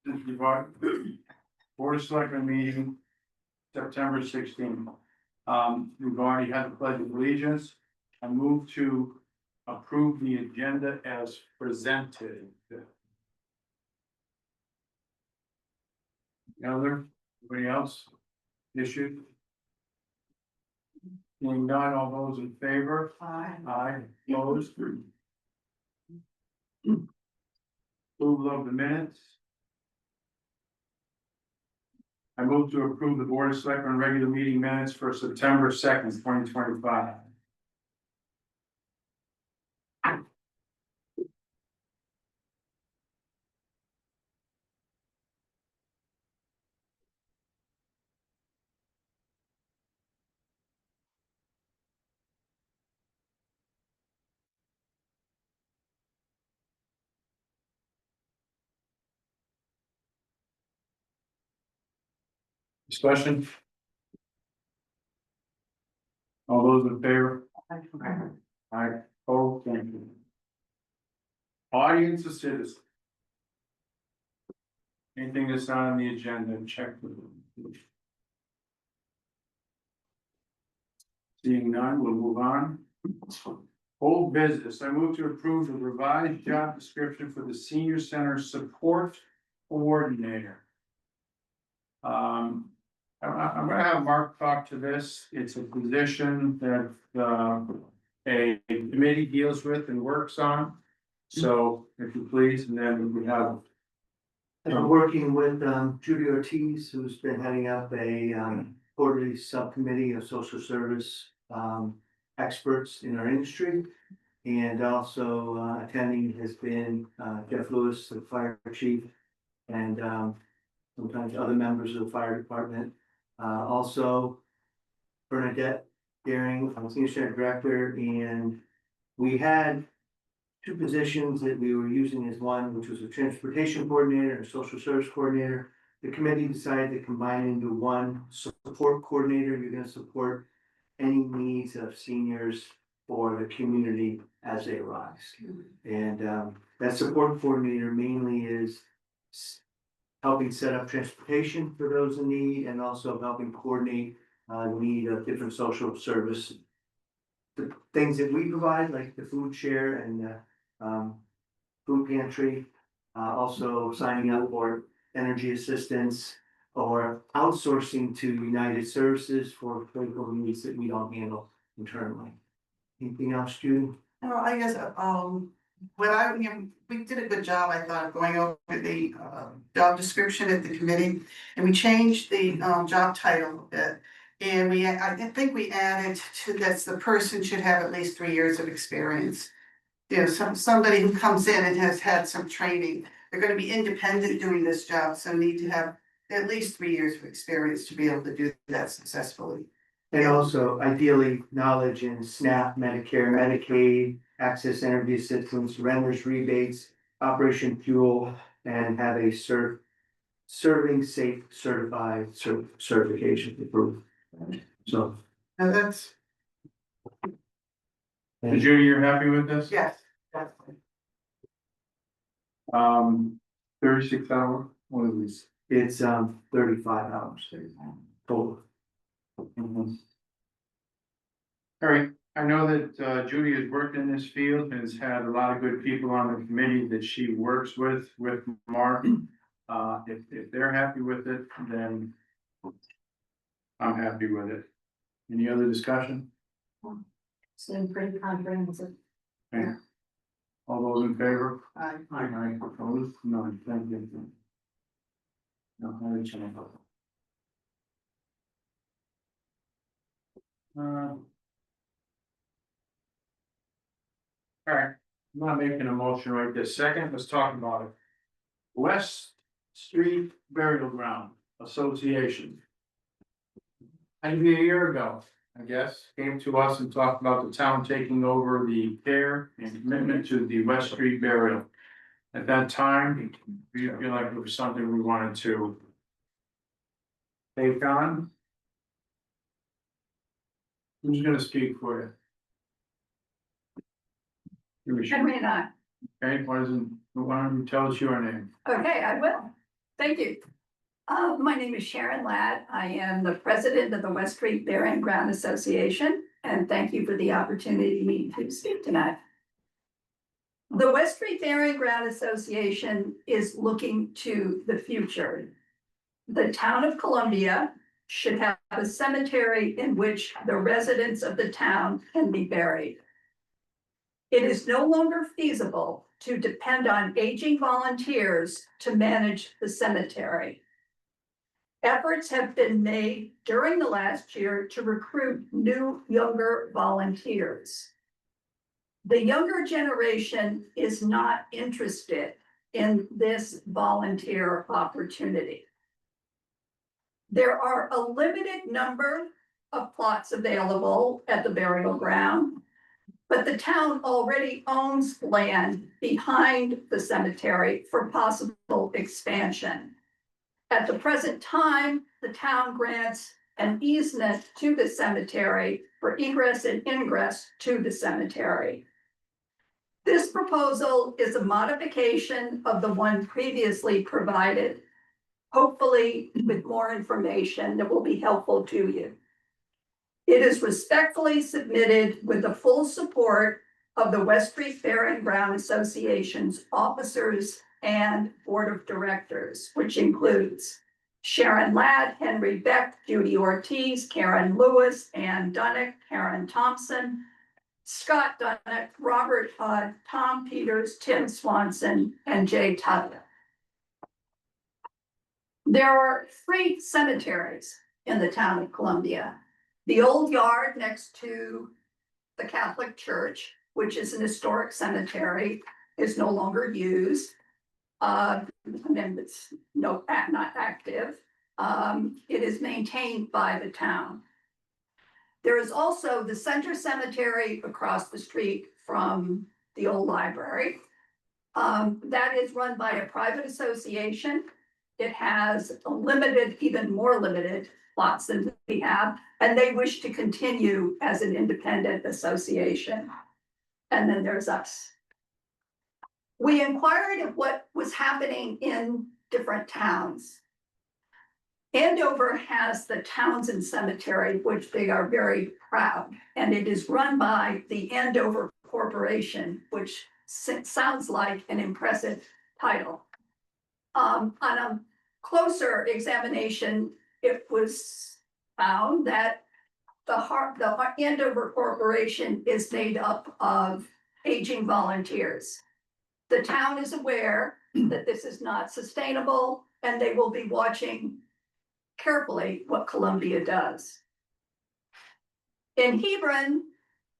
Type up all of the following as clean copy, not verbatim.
Since we've got Board of Selectmen meeting September 16th. We've already had the pledge of allegiance. I move to approve the agenda as presented. Anybody else? Issued? Seeing none, all those in favor? Aye. Aye, opposed? Approval of the minutes. I move to approve the Board of Selectmen regular meeting minutes for September 2nd, 2025. Discussion? All those in favor? Aye. Oh, thank you. Audience of citizens. Anything that's not on the agenda, check with them. Seeing none, we'll move on. Old business, I move to approve the revised job description for the senior center support coordinator. I'm gonna have Mark talk to this. It's a position that, a committee deals with and works on. So if you please, and then we have. I'm working with Judy Ortiz, who's been heading up a quarterly subcommittee of social service experts in our industry. And also attending has been Jeff Lewis, the fire chief, and sometimes other members of the fire department. Also Bernadette Daring, senior center director, and we had two positions that we were using as one, which was a transportation coordinator and a social service coordinator. The committee decided to combine into one support coordinator. You're gonna support any needs of seniors for the community as they arise. And that support coordinator mainly is helping set up transportation for those in need and also helping coordinate need of different social service. The things that we provide, like the food share and food pantry, also signing up for energy assistance or outsourcing to United Services for critical needs that we don't handle internally. Anything else, Judy? Well, I guess, we did a good job, I thought, of going over the job description at the committee. And we changed the job title a bit. And I think we added to this, the person should have at least 3 years of experience. You know, somebody who comes in and has had some training, they're gonna be independent doing this job, so need to have at least 3 years of experience to be able to do that successfully. And also ideally knowledge in SNAP, Medicare, Medicaid, access energy assistance, renters rebates, Operation Fuel, and have a serving safe certified certification approved. So. And that's, Judy, you're happy with this? yes, definitely. 36 hour, what is this? It's 35 hours total. All right, I know that Judy has worked in this field and has had a lot of good people on the committee that she works with Mark. If they're happy with it, then I'm happy with it. Any other discussion? Seemed pretty comprehensive. Okay. All those in favor? Aye. Aye, opposed? None, thank you. No, I understand. All right, I'm not making a motion right this second, let's talk about it. West Street Burial Ground Association. Maybe a year ago, I guess, came to us and talked about the town taking over the care and commitment to the West Street burial. At that time, we feel like it was something we wanted to take on. Who's gonna speak for you? I may not. Okay, why doesn't Why don't you tell us your name? Okay, I will. Thank you. My name is Sharon Ladd. I am the president of the West Street Burying Ground Association, and thank you for the opportunity to speak tonight. The West Street Burying Ground Association is looking to the future. The town of Columbia should have a cemetery in which the residents of the town can be buried. It is no longer feasible to depend on aging volunteers to manage the cemetery. Efforts have been made during the last year to recruit new, younger volunteers. The younger generation is not interested in this volunteer opportunity. There are a limited number of plots available at the burial ground, but the town already owns land behind the cemetery for possible expansion. At the present time, the town grants an easement to the cemetery for egress and ingress to the cemetery. This proposal is a modification of the one previously provided, hopefully with more information that will be helpful to you. It is respectfully submitted with the full support of the West Street Burying Ground Association's officers and board of directors, which includes Sharon Ladd, Henry Beck, Judy Ortiz, Karen Lewis, Ann Dunnick, Karen Thompson, Scott Dunnick, Robert Hudd, Tom Peters, Tim Swanson, and Jay Tuttle. There are 3 cemeteries in the town of Columbia. The old yard next to the Catholic Church, which is an historic cemetery, is no longer used. And it's not active. It is maintained by the town. There is also the Center Cemetery across the street from the old library. That is run by a private association. It has a limited, even more limited plots than we have, and they wish to continue as an independent association. And then there's us. We inquired of what was happening in different towns. Andover has the Townsend Cemetery, which they are very proud, and it is run by the Andover Corporation, which sounds like an impressive title. On a closer examination, it was found that the Andover Corporation is made up of aging volunteers. The town is aware that this is not sustainable, and they will be watching carefully what Columbia does. In Hebron,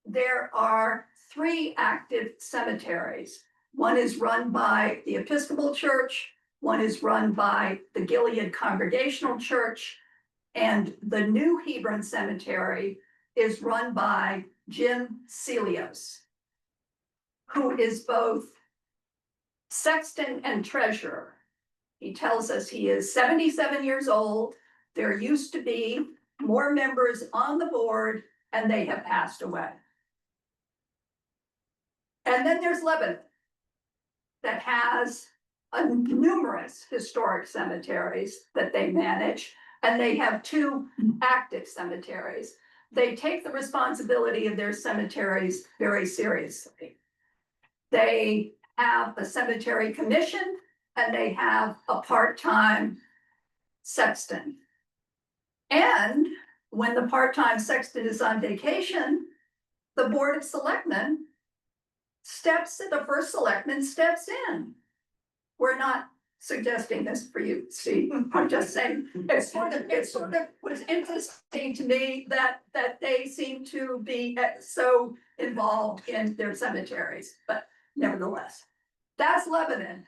there are 3 active cemeteries. One is run by the Episcopal Church, one is run by the Gilead Congregational Church, and the new Hebron Cemetery is run by Jim Celios, who is both sexton and treasurer. He tells us he is 77 years old. There used to be more members on the board, and they have passed away. And then there's Lebanon, that has numerous historic cemeteries that they manage, and they have 2 active cemeteries. They take the responsibility of their cemeteries very seriously. They have a cemetery commission, and they have a part-time sexton. And when the part-time sexton is on vacation, the Board of Selectmen the first selectman steps in. We're not suggesting this for you, Steve. I'm just saying, it sort of was interesting to me that they seem to be so involved in their cemeteries, but nevertheless, that's Lebanon.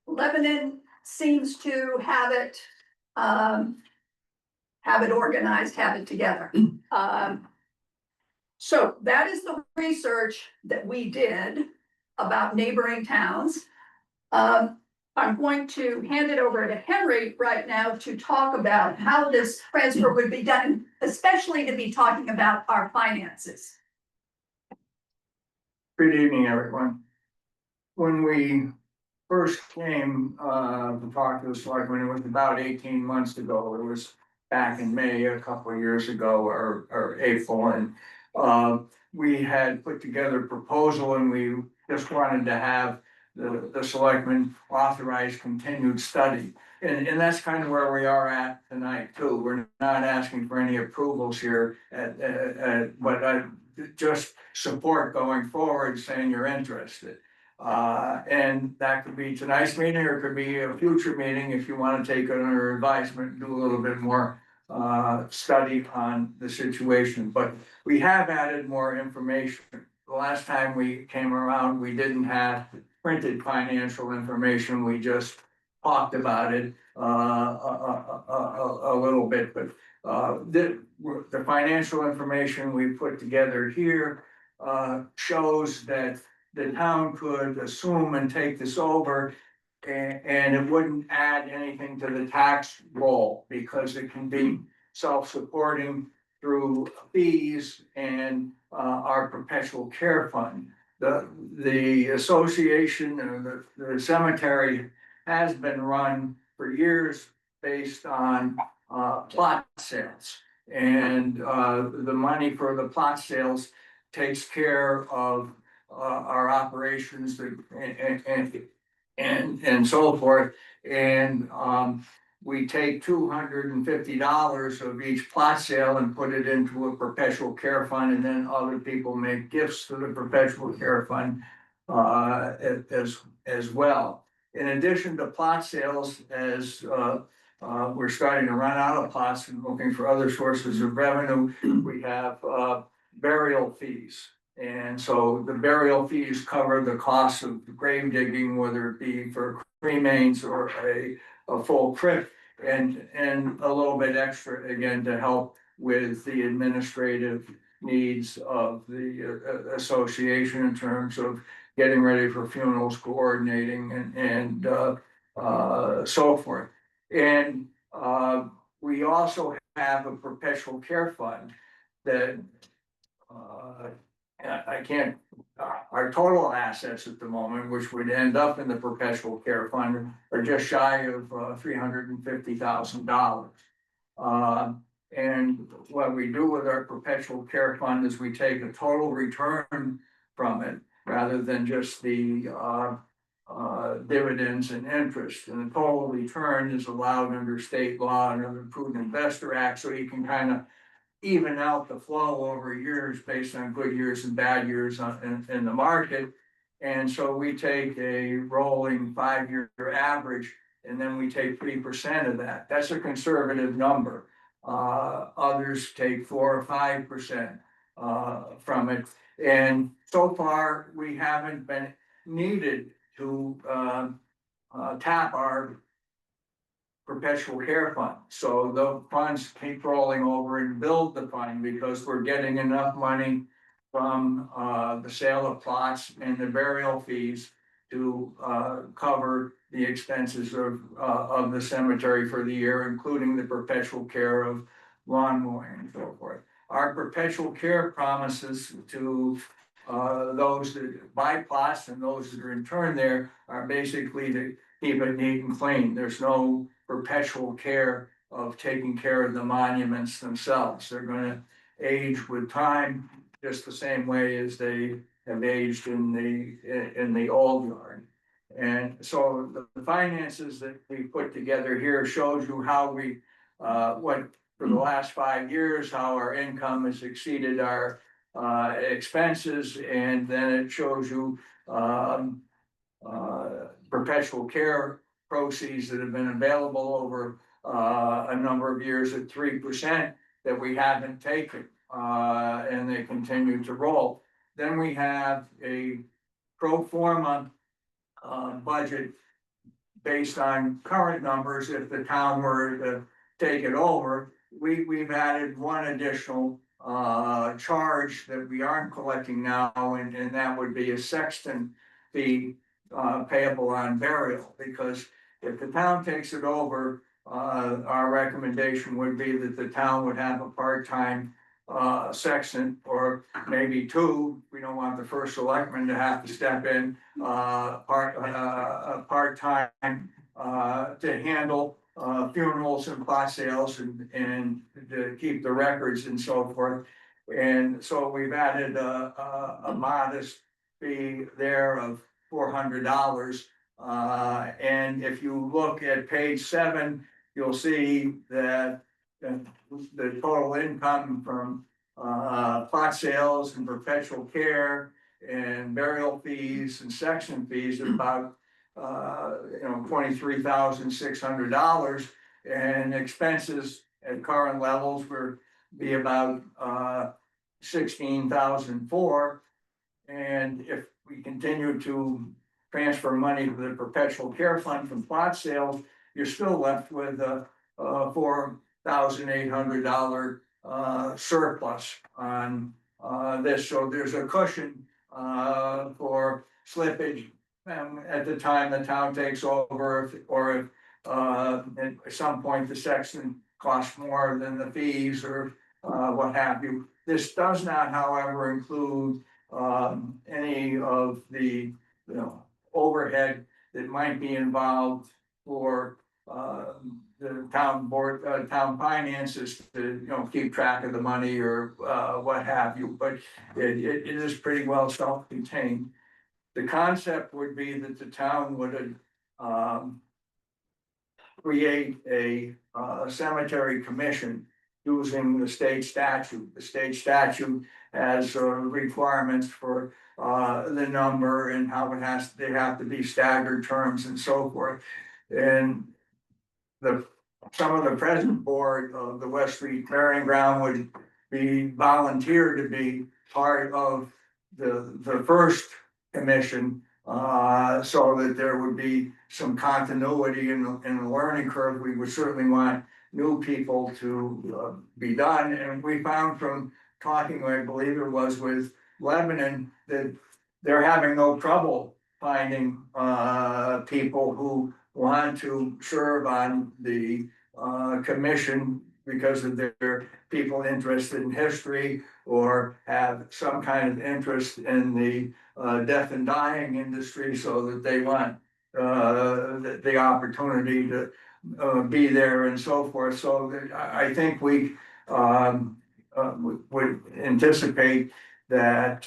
Lebanon seems to have it organized, have it together. So that is the research that we did about neighboring towns. I'm going to hand it over to Henry right now to talk about how this transfer would be done, especially to be talking about our finances. Good evening, everyone. when we first came, to talk to the selectmen, it was about 18 months ago. It was back in May, a couple of years ago, or April, and, we had put together a proposal and we just wanted to have the selectmen authorize continued study. And that's kind of where we are at tonight too. We're not asking for any approvals here but just support going forward, saying you're interested. And that could be tonight's meeting, or it could be a future meeting if you wanna take it under advisement, and do a little bit more study on the situation, but we have added more information. The last time we came around, we didn't have printed financial information, we just talked about it a little bit, but the financial information we put together here shows that the town could assume and take this over, and it wouldn't add anything to the tax roll because it can be self-supporting through fees and our perpetual care fund. The association or the cemetery has been run for years based on plot sales. And the money for the plot sales takes care of our operations and so forth. And we take $250 of each plot sale and put it into a perpetual care fund, and then other people make gifts to the perpetual care fund as well. In addition to plot sales, as we're starting to run out of plots and looking for other sources of revenue, we have burial fees. And so the burial fees cover the cost of grave digging, whether it be for cremains or a full crypt, and a little bit extra again to help with the administrative needs of the association in terms of getting ready for funerals, coordinating and so forth. And we also have a perpetual care fund that I can't, our total assets at the moment, which would end up in the perpetual care fund, are just shy of $350,000. And what we do with our perpetual care fund is we take a total return from it rather than just the dividends and interest. And the total return is allowed under state law and under the Prudent Investor Act, so you can kind of even out the flow over years based on good years and bad years in the market. And so we take a rolling 5-year average, and then we take 3% of that. That's a conservative number. Others take 4 or 5% from it. And so far, we haven't been needed to tap our perpetual care fund. So the funds keep rolling over and build the fund because we're getting enough money from the sale of plots and the burial fees to cover the expenses of the cemetery for the year, including the perpetual care of lawn mowing and so forth. Our perpetual care promises to those that buy plots and those that are in turn there are basically to keep it neat and clean. There's no perpetual care of taking care of the monuments themselves. They're gonna age with time, just the same way as they have aged in the old yard. And so the finances that we put together here shows you how we, what, for the last 5 years, how our income has exceeded our expenses, and then it shows you perpetual care proceeds that have been available over a number of years at 3% that we haven't taken, and they continue to roll. Then we have a pro forma budget based on current numbers. If the town were to take it over, we've added one additional charge that we aren't collecting now, and that would be a sexton fee payable on burial, because if the town takes it over, our recommendation would be that the town would have a part-time sexton, or maybe two. We don't want the first selectman to have to step in, part-time, to handle, funerals and plot sales and to keep the records and so forth. And so we've added a modest fee there of $400. And if you look at page 7, you'll see that the total income from plot sales and perpetual care and burial fees and section fees are about $23,600, and expenses at current levels were be about 16,004. And if we continue to transfer money to the perpetual care fund from plot sales, you're still left with a $4,800 surplus on this. So there's a cushion for slippage at the time the town takes over, or if at some point the section costs more than the fees or what have you. This does not, however, include any of the, overhead that might be involved for the town board, town finances to, keep track of the money or what have you, but it is pretty well self-contained. The concept would be that the town would create a cemetery commission using the state statute. The state statute has requirements for the number and how they have to be staggered terms and so forth. And some of the present board of the West Street Burying Ground would be volunteered to be part of the first commission, so that there would be some continuity in the learning curve. We would certainly want new people to be done, and we found from talking, I believe it was with Lebanon, that they're having no trouble finding people who want to serve on the commission because of their people interested in history or have some kind of interest in the death and dying industry, so that they want the opportunity to be there and so forth. So I think we would anticipate that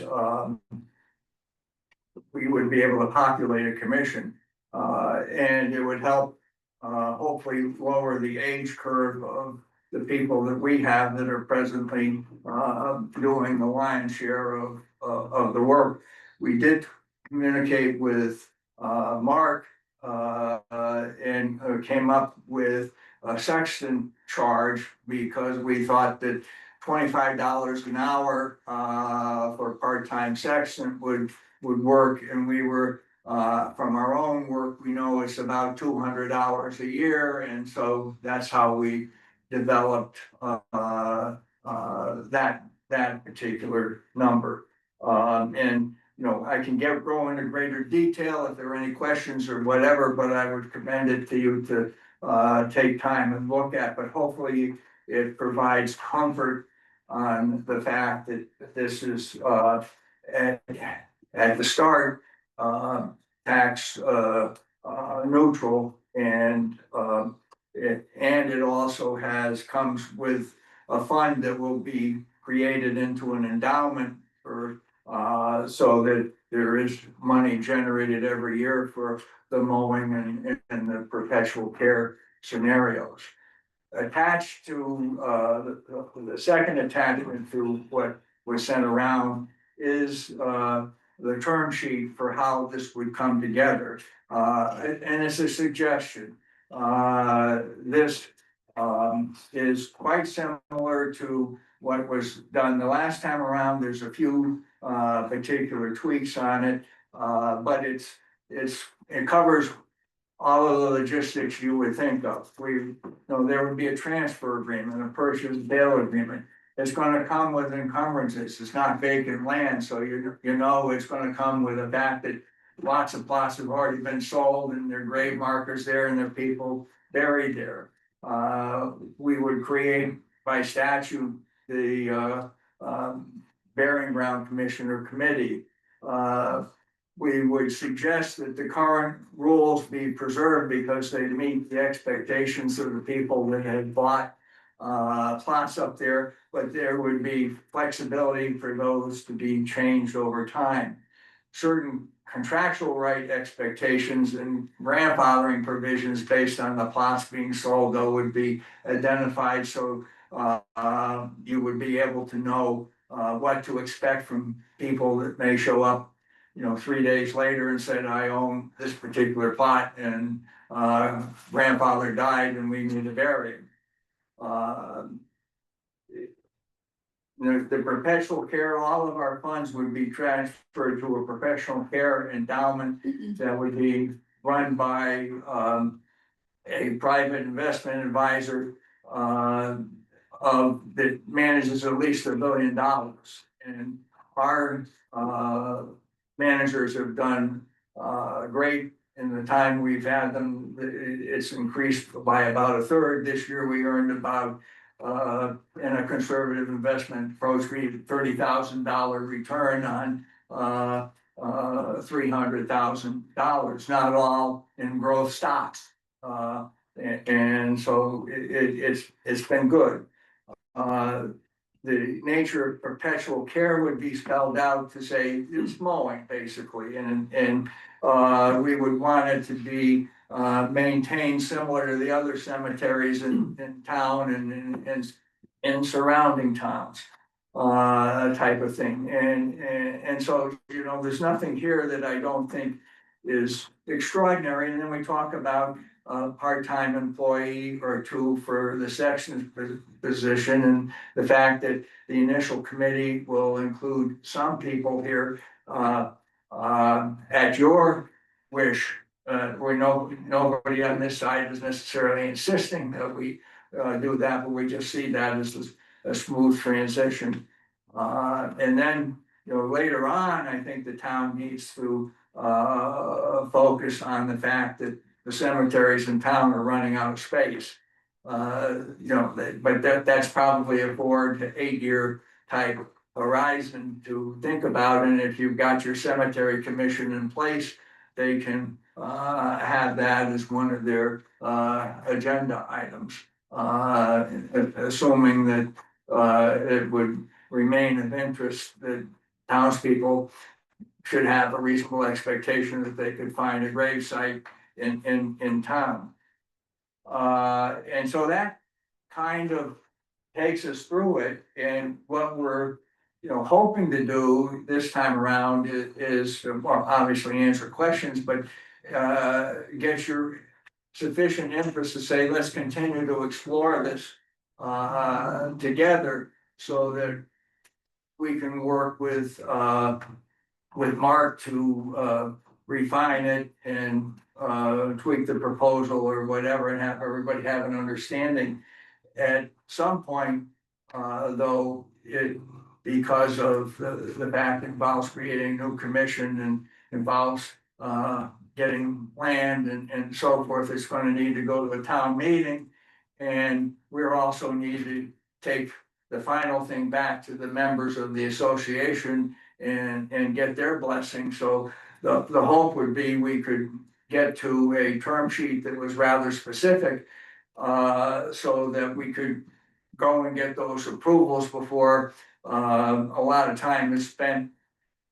we would be able to populate a commission, and it would help hopefully lower the age curve of the people that we have that are presently doing the lion's share of the work. We did communicate with Mark and came up with a sexton charge, because we thought that $25 an hour for part-time sexton would work, and we were from our own work, we know it's about 200 hours a year, and so that's how we developed that particular number. And I can go into greater detail if there are any questions or whatever, but I would commend it to you to take time and look at. But hopefully it provides comfort on the fact that this is at the start tax neutral, and it also comes with a fund that will be created into an endowment for so that there is money generated every year for the mowing and the perpetual care scenarios. Attached to the second attachment to what was sent around is the term sheet for how this would come together. And it's a suggestion. This is quite similar to what was done the last time around. There's a few particular tweaks on it, but it covers all of the logistics you would think of. There would be a transfer agreement, a purchase and sale agreement. It's gonna come with encumbrances. It's not vacant land, so it's gonna come with the fact that lots of plots have already been sold and there are grave markers there and there are people buried there. We would create by statute the Burying Ground Commission or committee. We would suggest that the current rules be preserved because they meet the expectations of the people that have bought plots up there, but there would be flexibility for those to be changed over time. Certain contractual right expectations and grandfathering provisions based on the plots being sold, though, would be identified, so you would be able to know what to expect from people that may show up, 3 days later and said, I own this particular plot and grandfather died and we need to bury him. The perpetual care, all of our funds would be transferred to a professional care endowment that would be run by a private investment advisor that manages at least $1 billion. And our managers have done great in the time we've had them. It's increased by about a third. This year we earned about in a conservative investment approach, $30,000 return on $300,000, not all in growth stocks. And so it's been good. The nature of perpetual care would be spelled out to say it's mowing basically, and we would want it to be maintained similar to the other cemeteries in town and in surrounding towns. Type of thing, and so, there's nothing here that I don't think is extraordinary, and then we talk about a part-time employee or two for the section position, and the fact that the initial committee will include some people here at your wish. Nobody on this side is necessarily insisting that we do that, but we just see that as a smooth transition. And then, later on, I think the town needs to focus on the fact that the cemeteries in town are running out of space. But that's probably a 4 to 8 year type horizon to think about. And if you've got your cemetery commission in place, they can have that as one of their agenda items, assuming that it would remain of interest that townspeople should have a reasonable expectation that they could find a grave site in town. And so that kind of takes us through it, and what we're hoping to do this time around is well, obviously answer questions, but get your sufficient interest to say, let's continue to explore this together so that we can work with Mark to refine it and tweak the proposal or whatever, and have everybody have an understanding. At some point, though, because of the fact it involves creating a new commission and involves getting land and so forth, it's going to need to go to a town meeting. And we're also need to take the final thing back to the members of the association and get their blessing. So the hope would be we could get to a term sheet that was rather specific, so that we could go and get those approvals before a lot of time is spent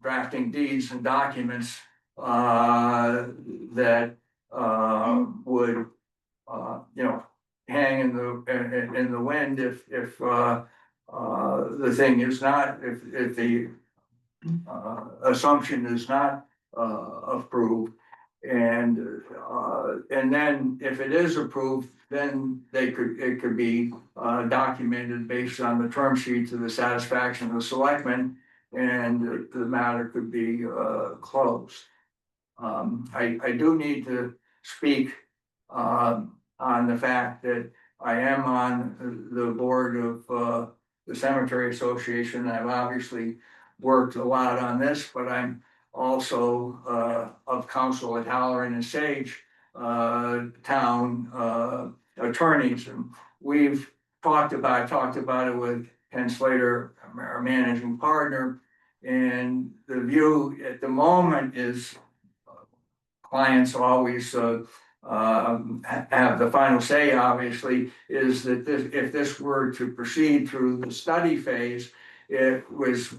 drafting deeds and documents that would hang in the wind if the thing is not, if the assumption is not approved. And then if it is approved, then it could be documented based on the term sheet to the satisfaction of the selectmen, and the matter could be closed. I do need to speak on the fact that I am on the board of the Cemetery Association. I've obviously worked a lot on this, but I'm also of counsel at Halloran and Sage town attorneys, and we've talked about it with Ken Slater, our managing partner. And the view at the moment is clients always have the final say, obviously, is that if this were to proceed through the study phase, it was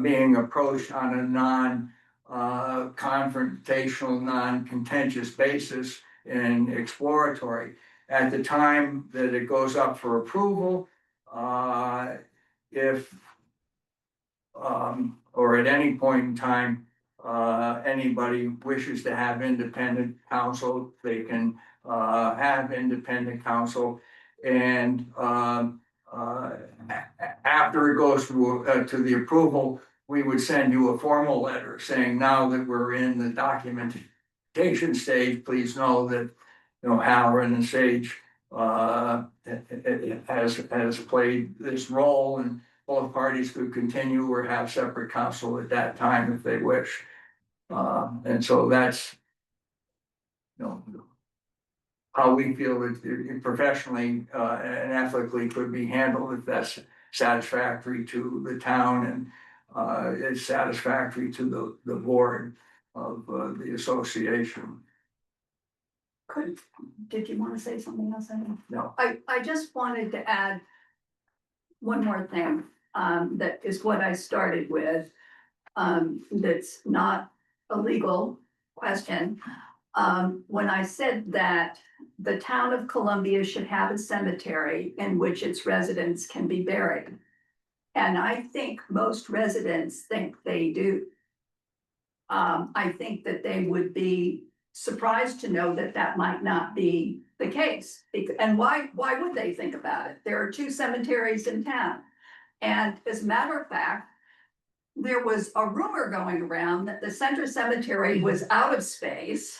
being approached on a confrontational, non-contentious basis and exploratory. At the time that it goes up for approval, if or at any point in time, anybody wishes to have independent counsel, they can have independent counsel. And after it goes to the approval, we would send you a formal letter saying, now that we're in the documentation stage, please know that, Halloran and Sage has played this role, and both parties could continue or have separate counsel at that time if they wish. And so that's, how we feel it professionally and ethically could be handled, if that's satisfactory to the town and is satisfactory to the board of the association. Did you want to say something else? No. I just wanted to add one more thing, that is what I started with. That's not a legal question. When I said that the town of Columbia should have a cemetery in which its residents can be buried. And I think most residents think they do. I think that they would be surprised to know that that might not be the case. And why would they think about it? There are 2 cemeteries in town. And as a matter of fact, there was a rumor going around that the Center Cemetery was out of space.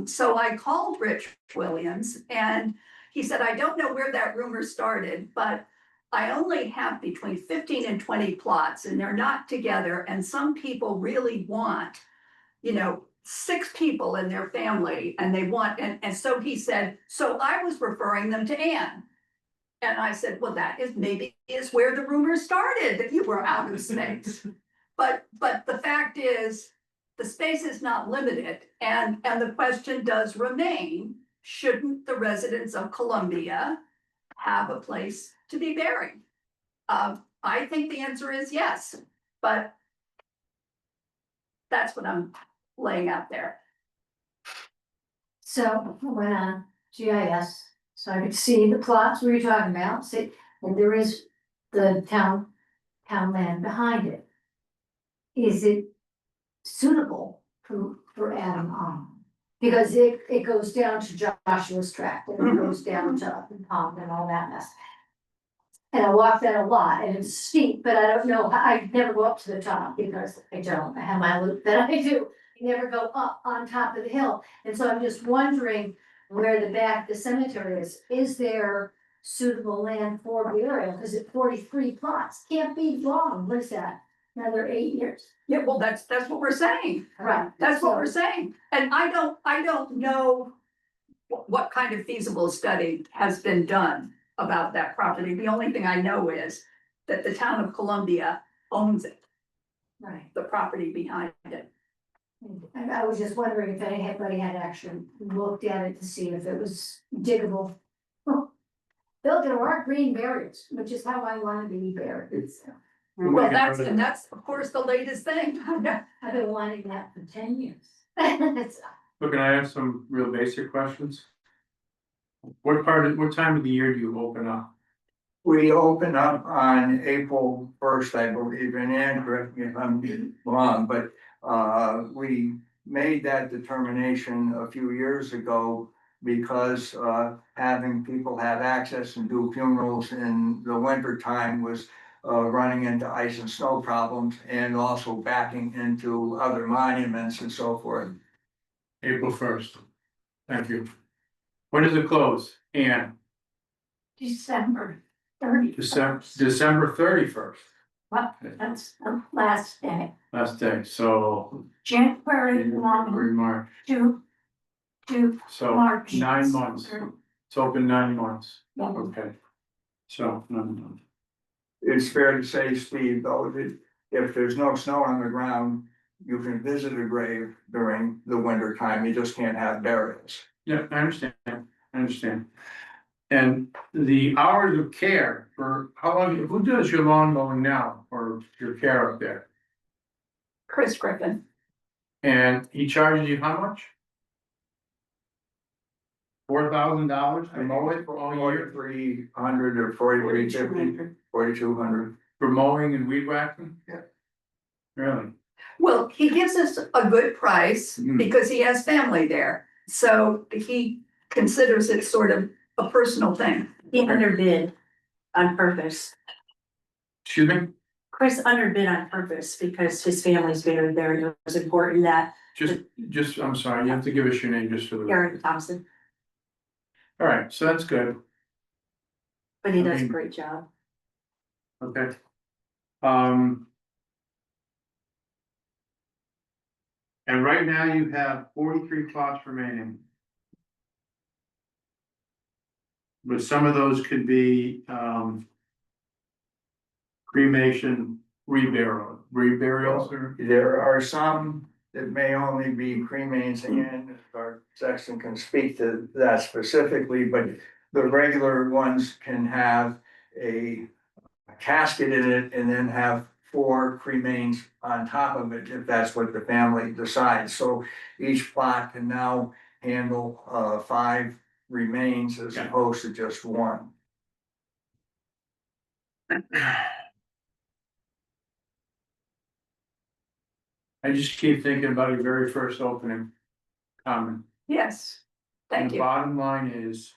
So I called Rich Williams and he said, I don't know where that rumor started, but I only have between 15 and 20 plots and they're not together. And some people really want, 6 people in their family and they want, and so he said, so I was referring them to Anne. And I said, well, that is where the rumor started, that you were out of space. But the fact is, the space is not limited, and the question does remain, shouldn't the residents of Columbia have a place to be buried? I think the answer is yes, but that's what I'm laying out there. So I went on GIS, so I could see the plots we were talking about, see, and there is the town land behind it. Is it suitable for Adam on? Because it goes down to Joshua's tract and it goes down to Up and Pond and all that mess. And I walk that a lot and it's steep, but I don't know, I never go up to the top because I have my loop that I do. I never go up on top of the hill. And so I'm just wondering where the back of the cemetery is. Is there suitable land for burial? Because it's 43 plots, can't be long, what is that? Another 8 years. Yeah, well, that's what we're saying. Right. That's what we're saying. And I don't know what kind of feasible study has been done about that property. The only thing I know is that the town of Columbia owns it, Right. the property behind it. And I was just wondering if anybody had actually looked at it to see if it was diggable. Built there are green barriers, which is how I want to be buried. So Well, that's of course the latest thing. I've been wanting that for 10 years. Look, can I ask some real basic questions? What time of the year do you open up? We open up on April 1st, I believe, and Ann, correct me if I'm wrong, but we made that determination a few years ago because having people have access and do funerals in the winter time was running into ice and snow problems and also backing into other monuments and so forth. April 1st. Thank you. When does it close? Ann? December 30th. December 31st, Well, that's the last day. last day, so. January February, March, to so March. 9 months. It's open 9 months. Yeah. Okay. So, 9 months. it's fair to say, Steve, though, that if there's no snow on the ground, you can visit a grave during the winter time, you just can't have burials. Yeah, I understand. And the hours of care for, how long, who does your lawn mowing now, or your care up there? Chris Griffin, And he charges you how much? $4,000 to mow it for all year, 4,300 or 4,350, 4,200. for mowing and weed whacking? Yeah. Really? well, he gives us a good price Mhm. because he has family there, so he considers it sort of a personal thing. He underbid on purpose. Excuse me? Chris underbid on purpose because his family's buried there and it was important that Just, I'm sorry, you have to give us your name just for the. Aaron Thompson, All right, so that's good, but he does a Okay. great job. okay. Um. And right now you have 43 plots remaining. But some of those could be, cremation, reburials or, There are some that may only be cremains, and our sexton can speak to that specifically, but the regular ones can have a casket in it and then have 4 cremains on top of it, if that's what the family decides. So each plot can now handle 5 remains as Okay. opposed to just 1. I just keep thinking about your very first opening comment. Yes, And thank the you. bottom line is.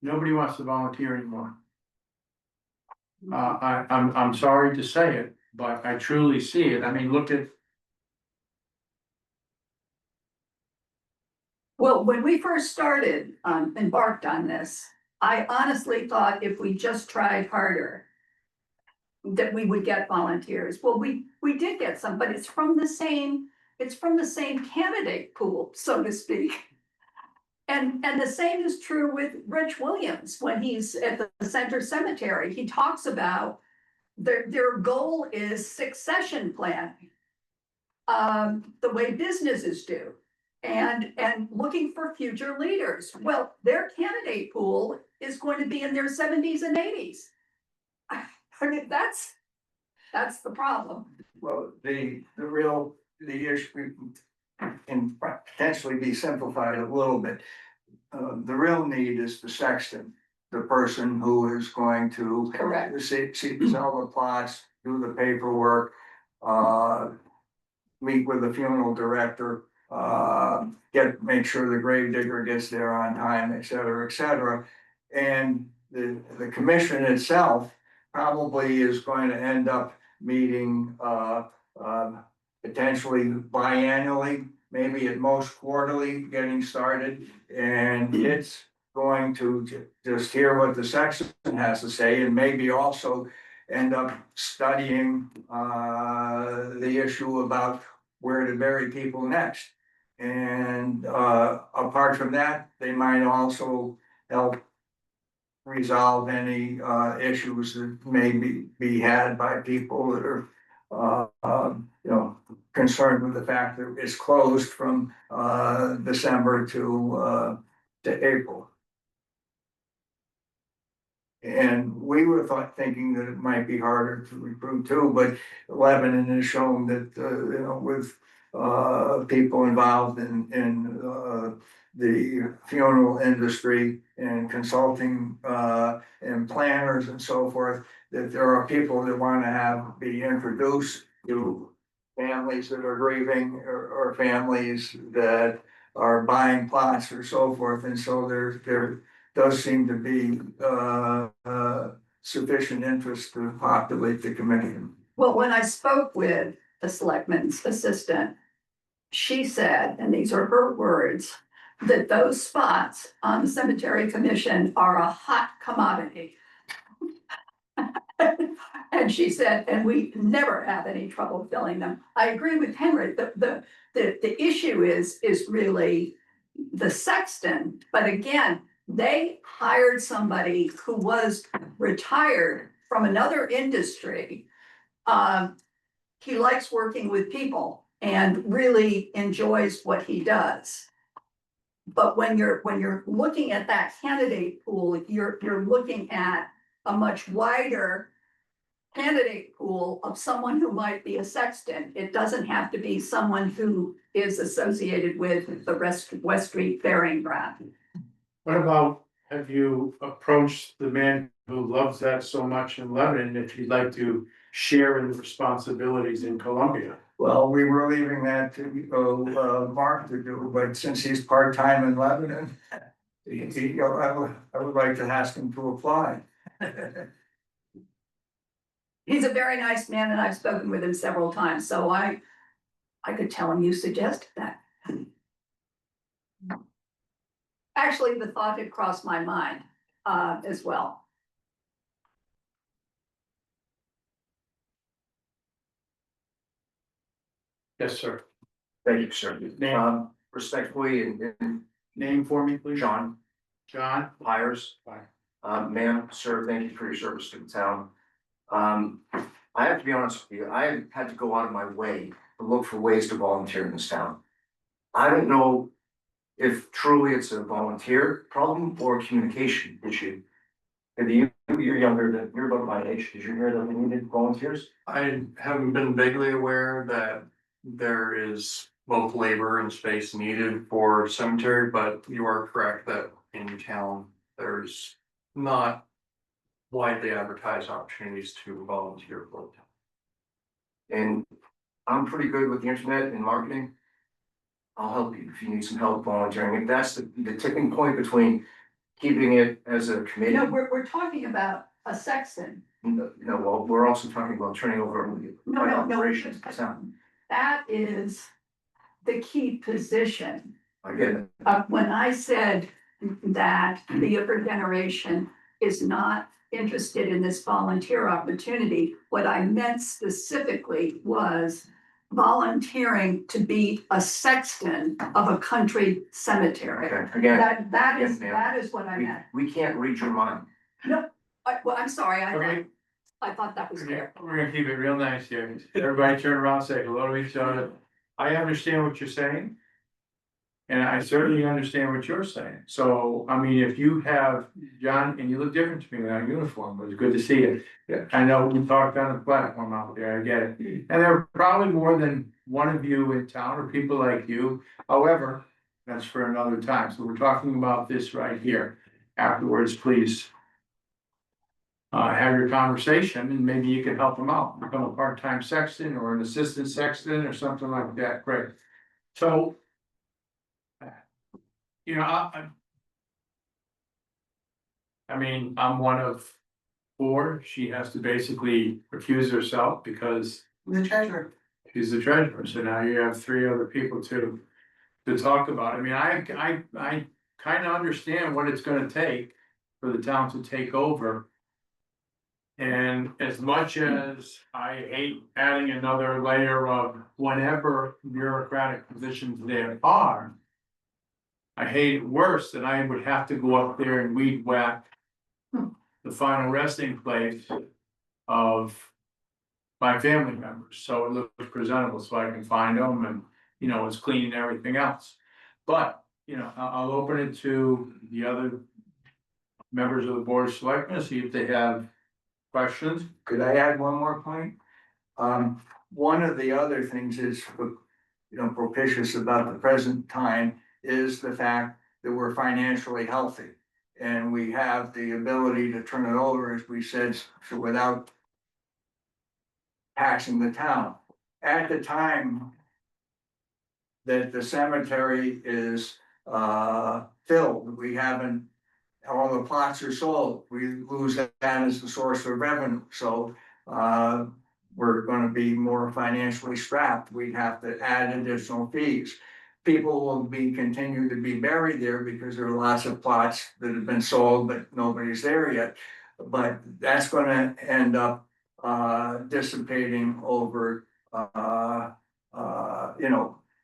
Nobody wants to volunteer anymore. I'm sorry to say it, but I truly see it. I mean, look at, Well, when we first started, embarked on this, I honestly thought if we just tried harder, that we would get volunteers. Well, we did get some, but it's from the same candidate pool, so to speak. And the same is true with Rich Williams, when he's at the Center Cemetery, he talks about their goal is succession planning. The way businesses do, and looking for future leaders. Well, their candidate pool is going to be in their 70s and 80s. I mean, that's the problem. Well, the issue can potentially be simplified a little bit. The real need is the sexton, the person who is going to Correct. sell the plots, do the paperwork, meet with the funeral director, make sure the grave digger gets there on time, et cetera, et cetera. And the commission itself probably is going to end up meeting, potentially biannually, maybe at most quarterly, getting started. And it's going to just hear what the sexton has to say, and maybe also end up studying the issue about where to bury people next. And apart from that, they might also help resolve any issues that may be had by people that are concerned with the fact that it's closed from December to April. And we were thinking that it might be harder to recruit too, but Lebanon has shown that, with people involved in the funeral industry and consulting and planners and so forth, that there are people that want to be introduced to families that are grieving, or families that are buying plots or so forth. And so there does seem to be sufficient interest to populate the committee. Well, when I spoke with the selectman's assistant, she said, and these are her words, that those spots on the cemetery commission are a hot commodity. And she said, and we never have any trouble filling them. I agree with Henry. The issue is really the sexton, but again, they hired somebody who was retired from another industry. He likes working with people and really enjoys what he does. But when you're looking at that candidate pool, you're looking at a much wider candidate pool of someone who might be a sexton. It doesn't have to be someone who is associated with the West Street Ferrying Ground. What about, have you approached the man who loves that so much in Lebanon, if he'd like to share in the responsibilities in Columbia? Well, we were leaving that to Mark to do, but since he's part-time in Lebanon, I would like to ask him to apply. He's a very nice man and I've spoken with him several times, so I could tell him you suggested that. Actually, the thought had crossed my mind, as well. Yes, sir. Thank you, sir. Name. Respectfully, and Name for me, please. John John? Hires. Fine. Ma'am, sir, thank you for your service to the town. I have to be honest with you, I had to go out of my way to look for ways to volunteer in this town. I don't know if truly it's a volunteer problem or a communication issue. If you're younger than, you're about my age, did you hear that we needed volunteers? I haven't been vaguely aware that there is both labor and space needed for cemetery, but you are correct that in town, there's not widely advertised opportunities to volunteer for the town. And I'm pretty good with the internet and marketing. I'll help you if you need some help volunteering. If that's the tipping point between keeping it as a committee. No, we're talking about a sexton. No, well, we're also talking about turning over No. operations to town. That is the key position. I get it. When I said that the younger generation is not interested in this volunteer opportunity, what I meant specifically was volunteering to be a sexton of a country cemetery. Okay, again, That yes, ma'am. is what I meant. we can't read your mind. Well, I'm sorry, Okay, I thought that was clear. we're gonna keep it real nice here. Everybody turn around, say hello to each other. I understand what you're saying. And I certainly understand what you're saying. So, I mean, if you have, John, and you look different to me without uniform, it was good to see you. Yeah. I know we talked on the platform out there, I get it. And there are probably more than one of you in town or people like you. However, that's for another time. So we're talking about this right here. Afterwards, please. Have your conversation and maybe you can help them out, become a part-time sexton or an assistant sexton or something like that, great. So. You know, I mean, I'm one of four, she has to basically recuse herself because The treasurer. she's the treasurer, so now you have three other people to talk about. I mean, I kind of understand what it's gonna take for the town to take over. And as much as I hate adding another layer of whatever bureaucratic positions there are, I hate it worse that I would have to go up there and weed whack the final resting place of my family members, so it looks presentable, so I can find them and, you know, it's clean and everything else. But, you know, I'll open it to the other members of the board of selectmen, see if they have questions. Could I add one more point? One of the other things is, propitious about the present time is the fact that we're financially healthy. And we have the ability to turn it over, as we said, so without taxing the town. At the time that the cemetery is filled, we haven't, all the plots are sold, we lose that as the source of revenue, so we're gonna be more financially strapped, we'd have to add additional fees. People will continue to be buried there because there are lots of plots that have been sold, but nobody's there yet. But that's gonna end up dissipating over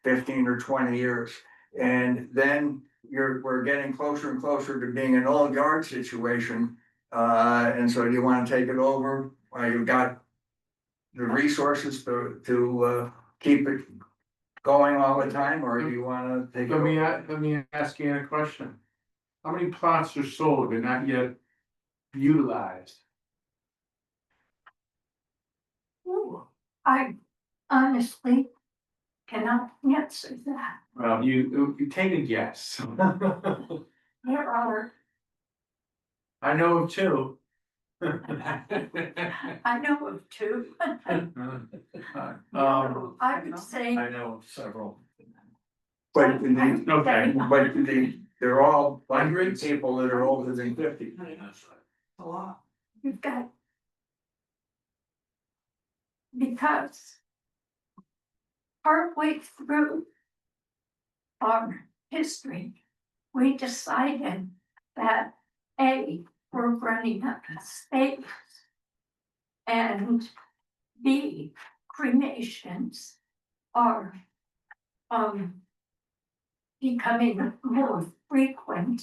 15 or 20 years. And then we're getting closer and closer to being an old yard situation. And so do you wanna take it over, while you've got the resources to keep it going all the time, or do you wanna take it over? Let me ask you a question. How many plots are sold but not yet utilized? Ooh, I honestly cannot answer that. Well, you take a guess. There are, I know of two. I know of two. Um, I would say. I know of several. But I would okay, say but they're all hundred people that are older than 50. A lot. You've got. Because. Partway through. Our history, we decided that we're running out of space. And B, cremations are. Becoming more frequent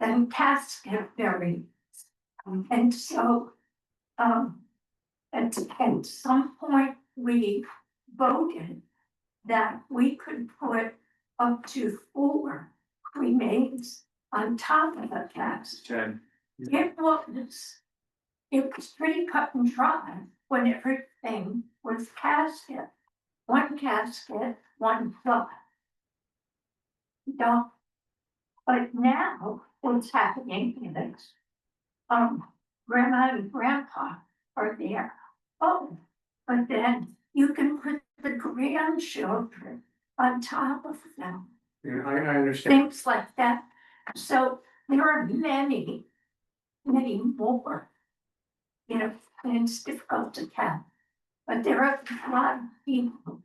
than casket burials. And so, at some point, we voted that we could put up to 4 cremains on top of the casket. It was pretty cut and dry when everything was casket. One casket, one plot. No, but now what's happening is, grandma and grandpa are there. Oh, but then you can put the grandchildren on top of them, yeah, I understand. things like that. So there are many, many more. You know, and it's difficult to count, but there are a lot of people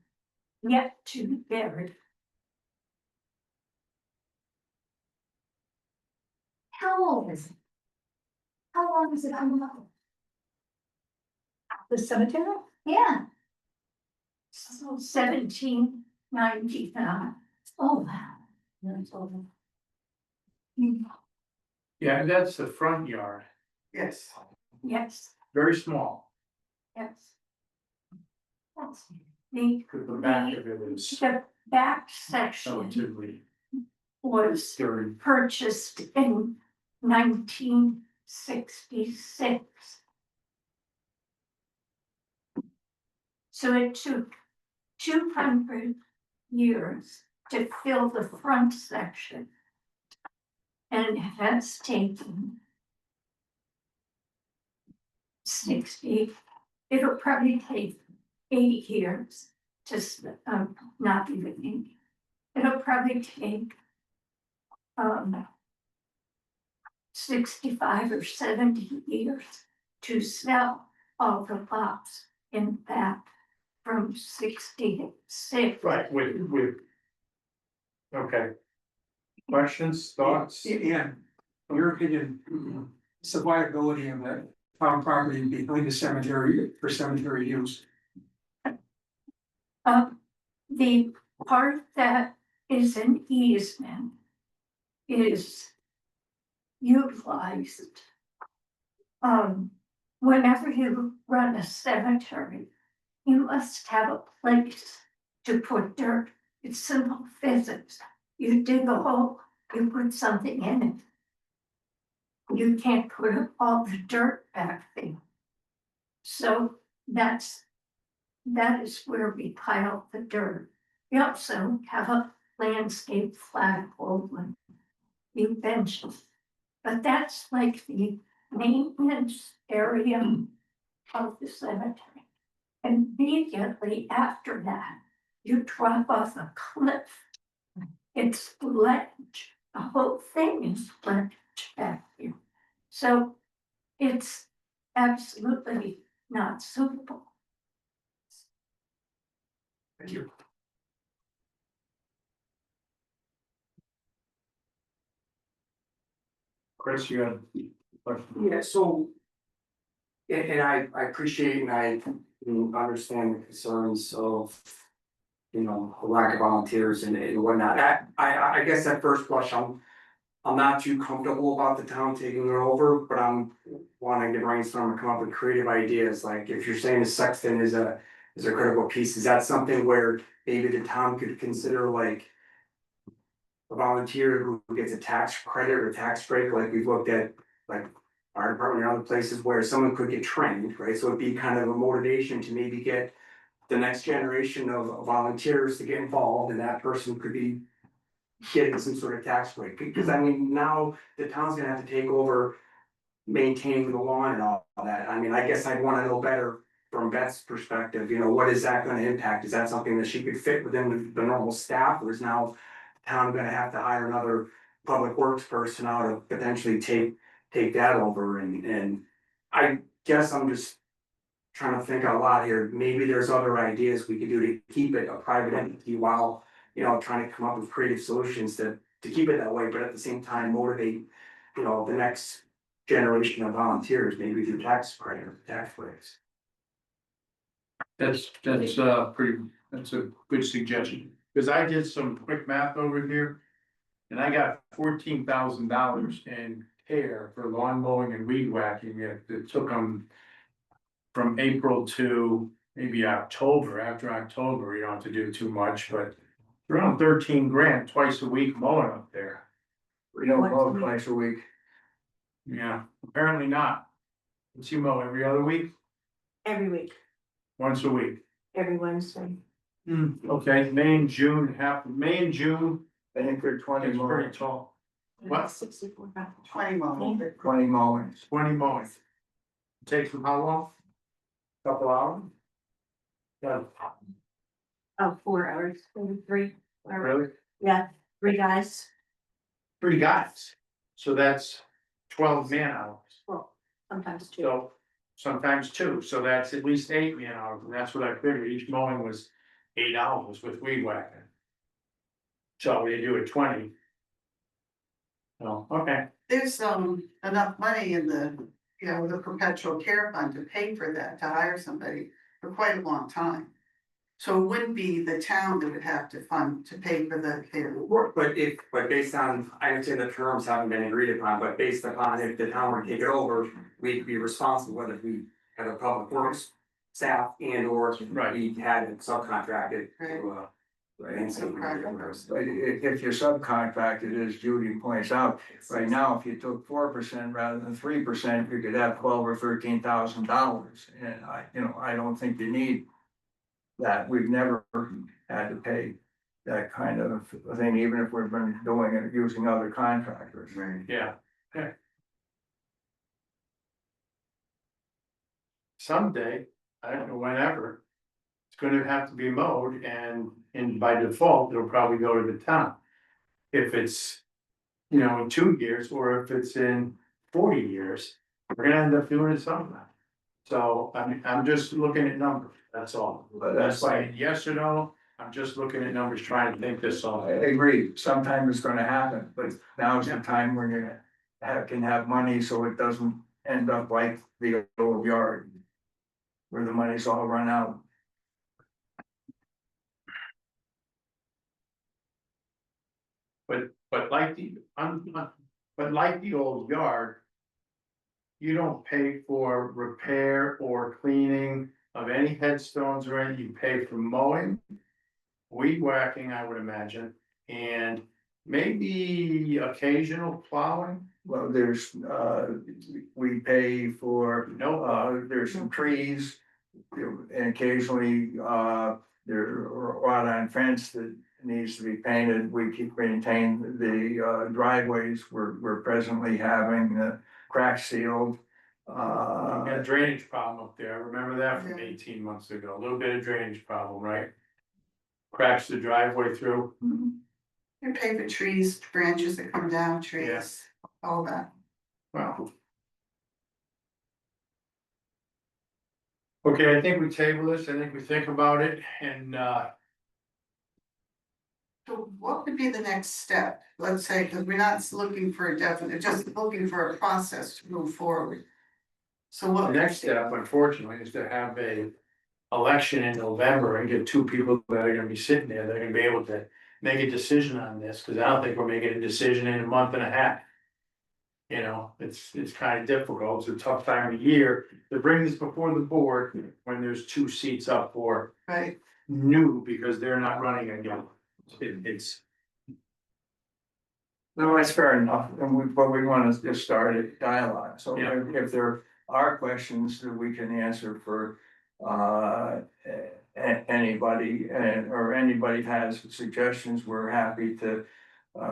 yet to be buried. How old is it? How long has it been up? The cemetery? Yeah. So 1799. Oh, wow. That's old. Yeah, that's the front yard, Yes. Yes, very small, yes. That's the, because the back of it is the back section relatively was dirty. purchased in 1966. So it took 200 years to fill the front section. And it has taken 60, it'll probably take 80 years to, not even 80. It'll probably take 65 or 70 years to sell all the lots in that from 66. Right, with. Okay. Questions, thoughts? Yeah, in your opinion, what's the viability of that farm property behind the cemetery for cemetery use? The part that is an easement is utilized. Whenever you run a cemetery, you must have a place to put dirt. It's simple physics. You dig a hole, you put something in it. You can't put all the dirt back there. So that is where we pile the dirt. We also have a landscape flagpole and few benches. But that's like the maintenance area of the cemetery. Immediately after that, you drop off a cliff. It's ledge. The whole thing is ledge back here. So it's absolutely not suitable. Thank you. Chris, you had a question? Yeah, so. And I appreciate and I understand the concerns of. You know, the lack of volunteers and whatnot. I guess at first blush, I'm not too comfortable about the town taking it over, but I'm wanting to brainstorm and come up with creative ideas, like if you're saying the sexton is a critical piece, is that something where maybe the town could consider like a volunteer who gets a tax credit or tax break, like we've looked at, like our department and other places where someone could get trained, right? So it'd be kind of a motivation to maybe get the next generation of volunteers to get involved, and that person could be getting some sort of tax break, because I mean, now the town's gonna have to take over maintaining the lawn and all that. I mean, I guess I'd wanna know better from Beth's perspective, you know, what is that gonna impact? Is that something that she could fit within the normal staff, or is now town gonna have to hire another public works person out to potentially take that over, and I guess I'm just trying to think out loud here, maybe there's other ideas we could do to keep it a private entity while, you know, trying to come up with creative solutions to keep it that way, but at the same time motivate, you know, the next generation of volunteers, maybe through tax credit or tax breaks. That's that's a good suggestion, because I did some quick math over here. And I got $14,000 in care for lawn mowing and weed whacking. It took them from April to maybe October. After October, you don't have to do too much, but around 13 grand twice a week mowing up there. We don't mow twice a week. Yeah, apparently not. Does you mow every other week? Every week, Once a week? every Wednesday. Okay, May and June, May and June, I think they're 20 it's pretty mowings, tall. What? 64. 20 more. 20 mowings. 20 mowings. Takes them how long? Couple hours? Yeah, Oh, 4 hours, maybe 3. really? Yeah, 3 guys. 3 guys. So that's 12 man hours. Well, sometimes 2. So sometimes 2, so that's at least 8 man hours, and that's what I figured. Each mowing was 8 hours with weed whacking. So we do it 20. Oh, okay. There's enough money in the, you know, the perpetual care fund to pay for that, to hire somebody for quite a long time. So it wouldn't be the town that would have to fund to pay for the care. But based on, I understand the terms haven't been agreed upon, but based upon if the town were to take it over, we'd be responsible whether we had a public works staff and or Right. we had it subcontracted Right. to, and so. But if you subcontracted, as Judy points out, right now, if you took 4% rather than 3%, you could have $12,000 or $13,000. And I don't think you need that. We've never had to pay that kind of thing, even if we've been doing it using other contractors. Right. Yeah. Okay. Someday, I don't know whenever, it's gonna have to be mowed, and by default, it'll probably go to the town. If it's, you know, in 2 years, or if it's in 40 years, we're gonna end up doing it sometime. So I'm just looking at numbers, that's all. But That's why, yes or no, I'm just looking at numbers, trying to think this I all. agree, sometime it's gonna happen, but now's the time when you can have money, so it doesn't end up like the old yard. Where the money's all run out. But like but like the old yard. You don't pay for repair or cleaning of any headstones or anything, you pay for mowing. Weed whacking, I would imagine, and maybe occasional plowing. Well, we pay for, No, there's some trees. And occasionally, there are wrought iron fence that needs to be painted. We keep maintain the driveways. We're presently having crack sealed. we got a drainage problem up there, I remember that from Yeah. 18 months ago, a little bit of drainage problem, right? Cracks the driveway through. You pay for trees, branches that come down, trees, all that. Wow. Okay, I think we table this, I think we think about it, and So what would be the next step? Let's say, because we're not looking for a definite, just looking for a process to move forward. So the what? next step, unfortunately, is to have a election in November and get 2 people that are gonna be sitting there, that are gonna be able to make a decision on this, cause I don't think we're making a decision in a month and a half. You know, it's kind of difficult, it's a tough time of year to bring this before the board when there's 2 seats up for Right, new, because they're not running again. It's, No, that's fair enough, and but we wanna just start a dialogue, so Yeah. if there are questions that we can answer for. Anybody, or anybody has suggestions, we're happy to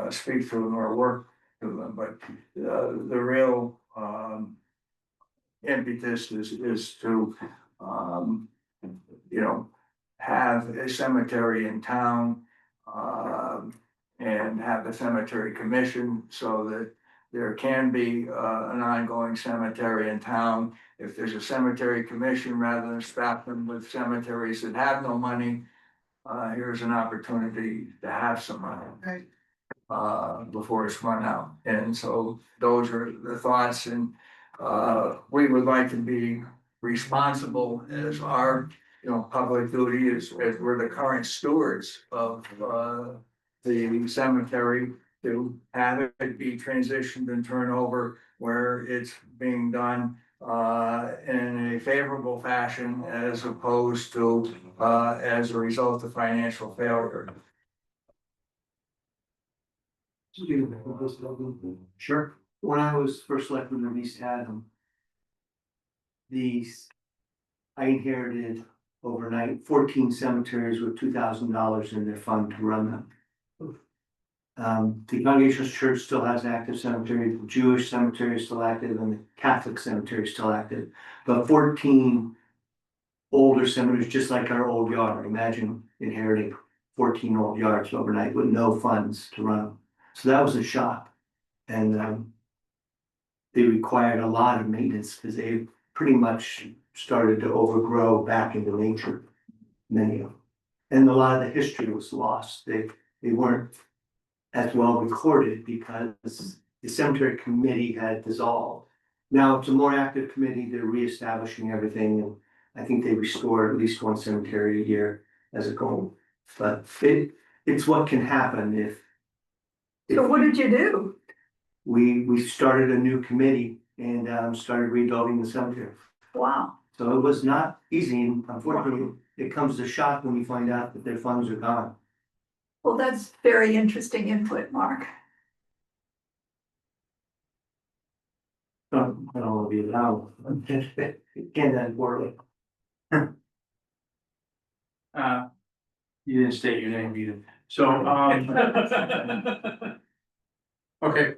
speak to them or work to them, but the real impetus is to you know, have a cemetery in town. And have a cemetery commission so that there can be an ongoing cemetery in town. If there's a cemetery commission, rather than strap them with cemeteries that have no money, here's an opportunity to have some money. right. Before it's run out, and so those are the thoughts, and we would like to be responsible as our, public duty as we're the current stewards of the cemetery, to have it be transitioned and turned over where it's being done in a favorable fashion, as opposed to as a result of financial failure. sure, When I was first selectman of East Haddam, I inherited overnight 14 cemeteries with $2,000 in their fund to run them. The Congregational Church still has an active cemetery, the Jewish cemetery is still active, and the Catholic cemetery is still active. But 14 older cemeteries, just like our old yard, imagine inheriting 14 old yards overnight with no funds to run them. So that was a shock. And they required a lot of maintenance because they pretty much started to overgrow back into nature, many of them. And a lot of the history was lost. They weren't as well recorded because the cemetery committee had dissolved. Now it's a more active committee, they're reestablishing everything, and I think they restore at least 1 cemetery a year as a goal. But it's what can happen if. So what did you do? We started a new committee and started rebuilding the cemetery. Wow, So it was not easy, and unfortunately, it comes to shock when you find out that their funds are gone. well, that's very interesting input, Mark. I don't want to be loud. Can't that poorly. you didn't state your name either, so, okay.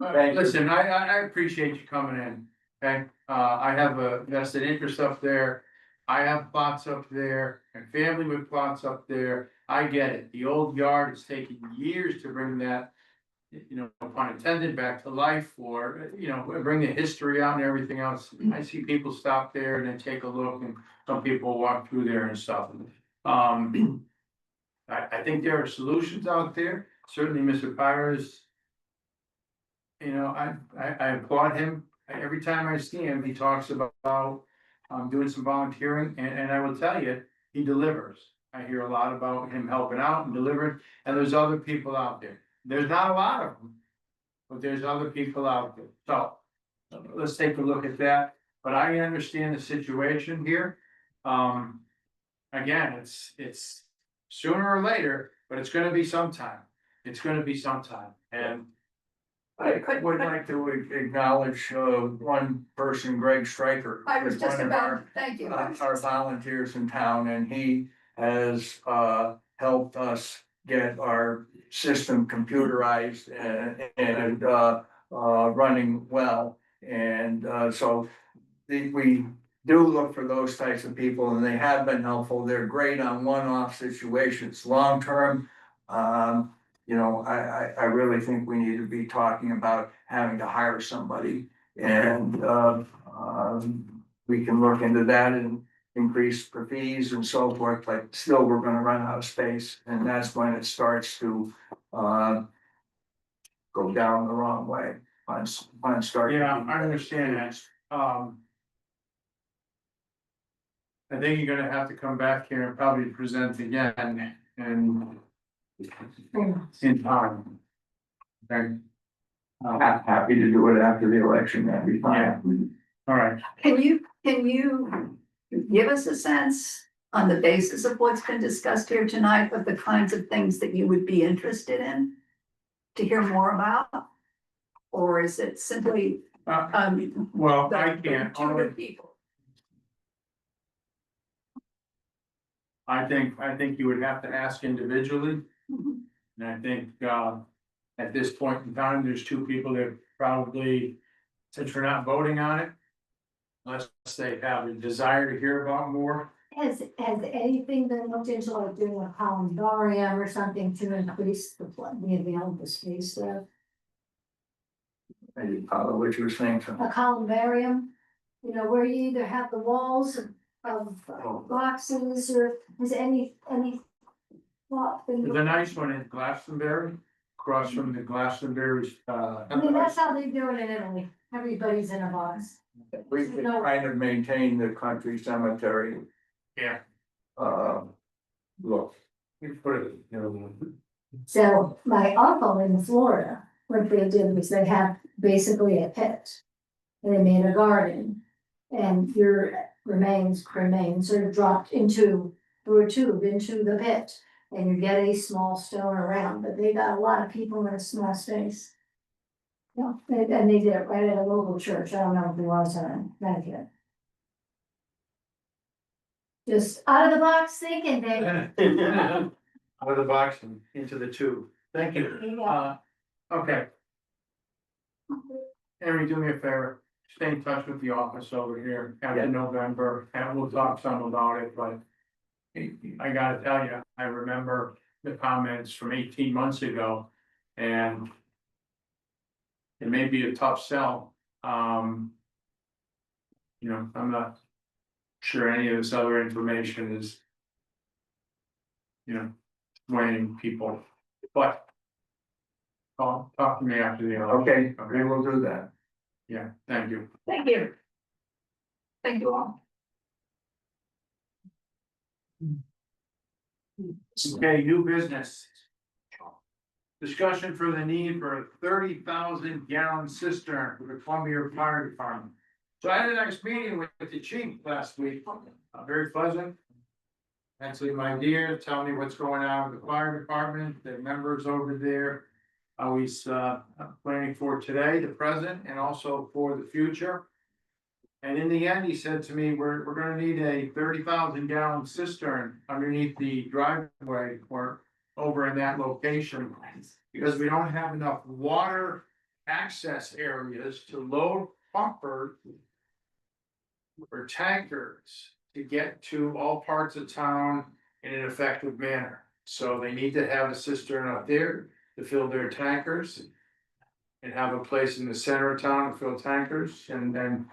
Thank you. Listen, I appreciate you coming in, okay? I have a vested interest up there. I have plots up there, and family with plots up there. I get it. The old yard is taking years to bring that, no pun intended, back to life, or, bring the history out and everything else. I see people stop there and then take a look, and some people walk through there and stuff. I think there are solutions out there. Certainly, Mr. Pyers, I applaud him. Every time I see him, he talks about doing some volunteering, and I will tell you, he delivers. I hear a lot about him helping out and delivering, and there's other people out there. There's not a lot of them, but there's other people out there. So let's take a look at that. But I understand the situation here. Again, it's sooner or later, but it's gonna be sometime. It's gonna be sometime, and I would like to acknowledge one person, Greg Stryker. I was who's just one of about, thank you. our volunteers in town, and he has helped us get our system computerized and running well. And so we do look for those types of people, and they have been helpful. They're great on one-off situations. Long term, I really think we need to be talking about having to hire somebody, and we can look into that and increase the fees and so forth, but still, we're gonna run out of space, and that's when it starts to go down the wrong way. On start. yeah, I understand that. I think you're gonna have to come back here and probably present again, and in time. Okay, Happy to do it after the election, that'd be fine. all right, Can you give us a sense on the basis of what's been discussed here tonight of the kinds of things that you would be interested in to hear more about? Or is it simply, well, I the can't, two only, good people? I think you would have to ask individually. Mhm. And I think, at this point in time, there's two people that probably, since we're not voting on it. Unless they have a desire to hear about more, Has anything been looked into, like doing a columbarium or something to increase the available space there? Maybe follow what you were saying, so. A columbarium, you know, where you either have the walls of boxes or is any thought been there's a nice one in Glastonbury, across from the Glastonbury's, I mean, that's how they do it in Italy. Everybody's in a box. We could kind of maintain the country cemetery, yeah, look. we put it, you know. So my uncle in Florida, what they did was they have basically a pit. And they made a garden. And your remains sort of dropped into, through a tube into the pit. And you get a small stone around, but they got a lot of people in a small space. Yeah, and they did it right at a local church. I don't know if it was in Connecticut. Just out of the box thinking, Dave. Out of the box and into the tube, thank you, Yeah. okay. Henry, do me a favor, stay in touch with the office over here after Yeah. November, and we'll talk some about it, but. I gotta tell you, I remember the comments from 18 months ago, and. It may be a tough sell, you know, I'm not sure any of this other information is. You know, swaying people, but. Talk to me after the election. Okay, we will do that. Yeah, thank you. Thank you. Thank you all. Okay, new business. Discussion for the need for a 30,000 gallon cistern for the Columbia Fire Department. So I had a nice meeting with the chief last week, very pleasant. Answering my ideas, telling me what's going on with the fire department, the members over there. Always planning for today, the present, and also for the future. And in the end, he said to me, we're gonna need a 30,000 gallon cistern underneath the driveway or over in that location. Because we don't have enough water access areas to load pumpers or tankers to get to all parts of town in an effective manner. So they need to have a cistern up there to fill their tankers. And have a place in the center of town to fill tankers and then,